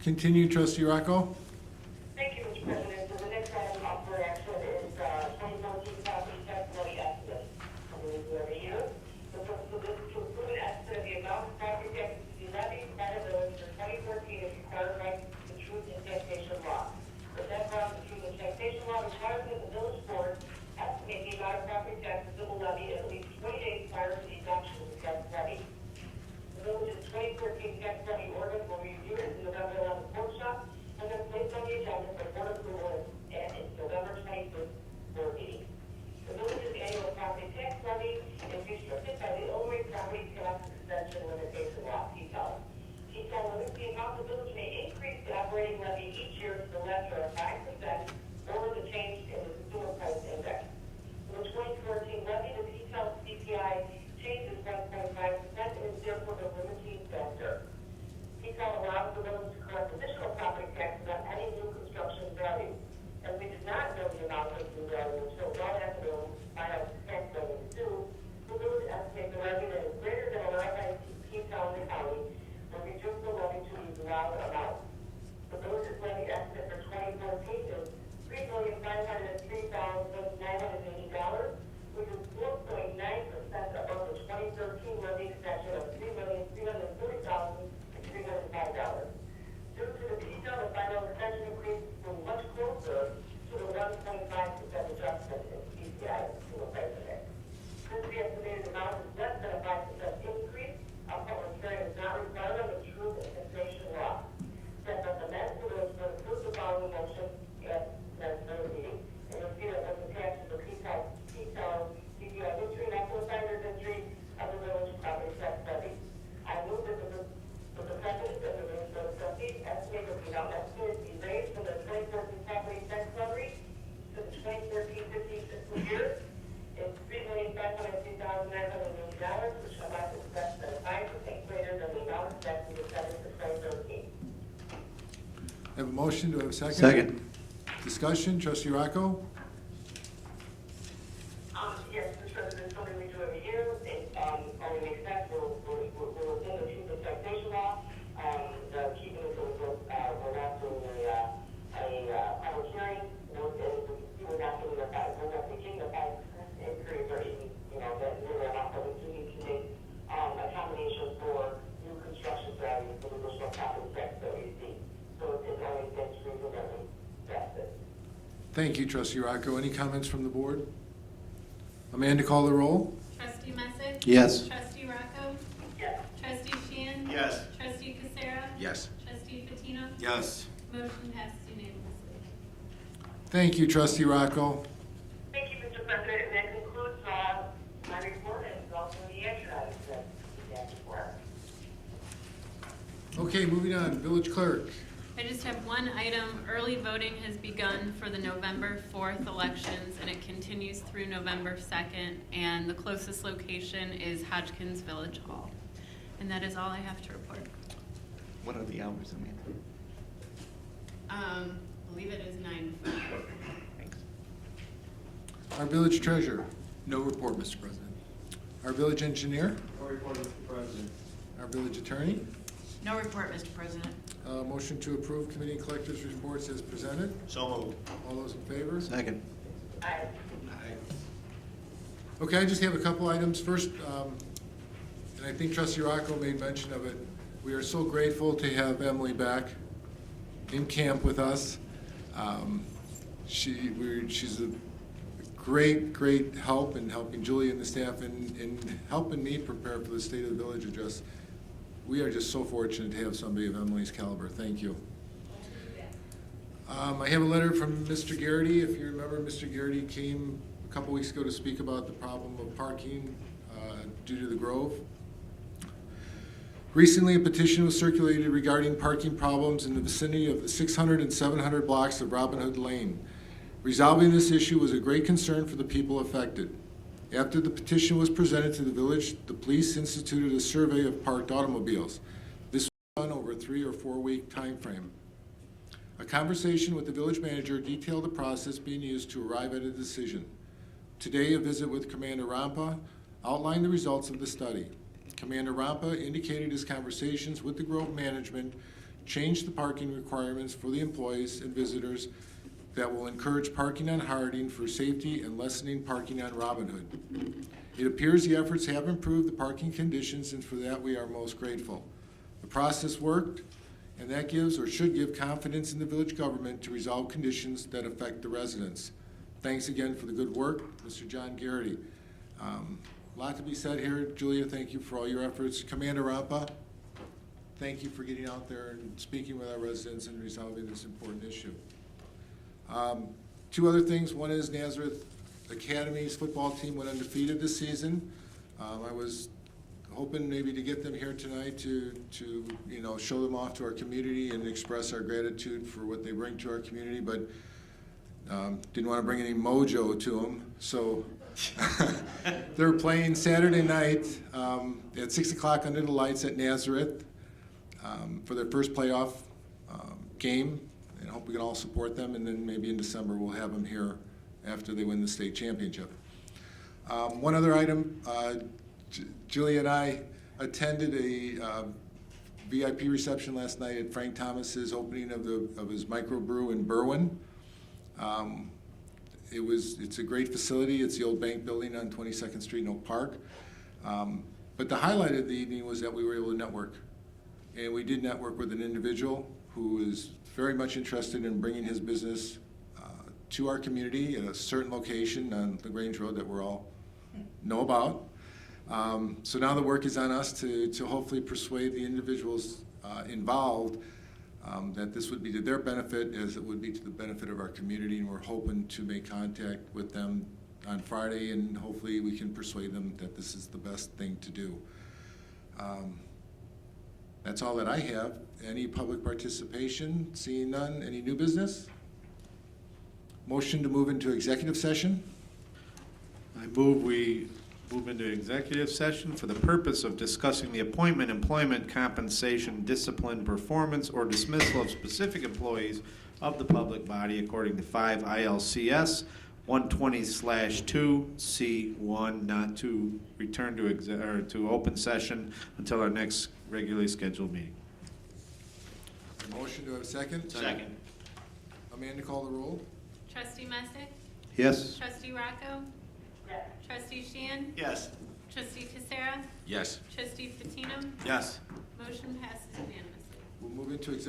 Continue, Trustee Rocco. Thank you, Mr. President. So the next item up for action is 2014 property tax levy estimate. We do every year. The purpose of this is to approve an estimate of the amount of property taxes to be levied by the village for 2014 as required by the Truth in Taxation Law. The background of the Truth in Taxation Law requires that the village board estimate the amount of property taxes it will levy at least 20 days prior to the adoption of the tax levy. The village's 2014 tax levy ordinance will be reviewed at the November 11th workshop and then placed on the agenda for board approval at its November 25th board meeting. The village's annual property tax levy is restricted by the Illinois Property Tax Extension Limitation Law, PTEL. PTEL limits the amount the village may increase the operating levy each year to the lesser of 5% or the change in the consumer price index. For the 2014 levy, the PTEL CPI change is 1.5% and is therefore the limiting factor. PTEL allows the village to collect additional property taxes on any new construction value. As we did not know the amount of new value until well after the final tax levy was due, the village estimates the levy that is greater than allowed by PTEL in the county will reduce the levy to the allowed amount. The village's levy estimate for 2014 is $3,503,980, which is 4.9% above the 2013 levy extension of $3,330,305. Due to the detail, the final extension increase was much closer to the 1.5% adjustment in CPI consumer price index. Since the estimated amount is less than a 5% increase, a public hearing is not required under the Truth in Taxation Law. That recommends the village board approve the following motion at next meeting and repeat it as attached to the PTEL CPI history and amplifier history of the village property tax levy. I move that the president of the village board of trustees estimate that the amount estimated to be raised from the 2014 property tax levy to the 2013-15 fiscal year is $3,503,980, which amount is less than 5% greater than the amount expected in December 2013. I have a motion. Do I have a second? Second. Discussion, Trustee Rocco? Yes, Mr. President, something we do every year. It only makes sense. We're within the Truth in Taxation Law. Keeping it, we're not doing a public hearing. We're not doing we're not taking the 5% increase or even, that little amount, but we do need to make a combination for new construction values for the additional property tax that we see. So it's only next reason that we passed it. Thank you, Trustee Rocco. Any comments from the board? Amanda, call the roll. Trustee Messick? Yes. Trustee Rocco? Yes. Trustee Sheehan? Yes. Trustee Casera? Yes. Trustee Patino? Yes. Motion passed unanimously. Thank you, Trustee Rocco. Thank you, Mr. President, and that concludes my report and also the action items that we had before. Okay, moving on. Village Clerk. I just have one item. Early voting has begun for the November 4th elections, and it continues through November 2nd, and the closest location is Hodgkins Village Hall. And that is all I have to report. What are the hours, Amanda? I believe it is 9 to 5. Thanks. Our village treasurer. No report, Mr. President. Our village engineer. No report, Mr. President. Our village attorney. No report, Mr. President. Motion to approve committee and collectors reports as presented. So moved. All those in favor? Second. Aye. Okay, I just have a couple items. First, and I think Trustee Rocco made mention of it, we are so grateful to have Emily back in camp with us. She's a great help in helping Julie and the staff in helping me prepare for the State of the Village address. We are just so fortunate to have somebody of Emily's caliber. Thank you. I have a letter from Mr. Garrity. If you remember, Mr. Garrity came a couple weeks ago to speak about the problem of parking due to the Grove. Recently, a petition was circulated regarding parking problems in the vicinity of the 600 and 700 blocks of Robin Hood Lane. Resolving this issue was a great concern for the people affected. After the petition was presented to the village, the police instituted a survey of parked automobiles. This was done over a 3 or 4 week time frame. A conversation with the village manager detailed the process being used to arrive at a decision. Today, a visit with Commander Rampa outlined the results of the study. Commander Rampa indicated his conversations with the Grove management changed the parking requirements for the employees and visitors that will encourage parking on Harding for safety and lessening parking on Robin Hood. It appears the efforts have improved the parking conditions, and for that we are most grateful. The process worked, and that gives or should give confidence in the village government to resolve conditions that affect the residents. Thanks again for the good work, Mr. John Garrity. A lot to be said here. Julia, thank you for all your efforts. Commander Rampa, thank you for getting out there and speaking with our residents and resolving this important issue. 2 other things. One is Nazareth Academy's football team went undefeated this season. I was hoping maybe to get them here tonight to show them off to our community and express our gratitude for what they bring to our community, but didn't want to bring any mojo to them. So they're playing Saturday night at 6 o'clock under the lights at Nazareth for their first playoff game. And I hope we can all support them, and then maybe in December we'll have them here after they win the state championship. One other item, Julie and I attended a VIP reception last night at Frank Thomas's opening of his microbrew in Berwyn. It's a great facility. It's the old bank building on 22nd Street in Oak Park. But the highlight of the evening was that we were able to network. And we did network with an individual who is very much interested in bringing his business to our community at a certain location on the Grange Road that we all know about. So now the work is on us to hopefully persuade the individuals involved that this would be to their benefit as it would be to the benefit of our community, and we're hoping to make contact with them on Friday, and hopefully we can persuade them that this is the best thing to do. That's all that I have. Any public participation? Seeing none. Any new business? Motion to move into executive session. I move we move into executive session for the purpose of discussing the appointment, employment, compensation, discipline, performance, or dismissal of specific employees of the public body according to 5 ILCS 120/2C1, not to return to open session until our next regularly scheduled meeting. Motion to have a second? Second. Amanda, call the roll. Trustee Messick? Yes. Trustee Rocco? Yes. Trustee Sheehan? Yes. Trustee Casera? Yes. Trustee Fatino? Yes. Motion passes unanimously. We'll move into executive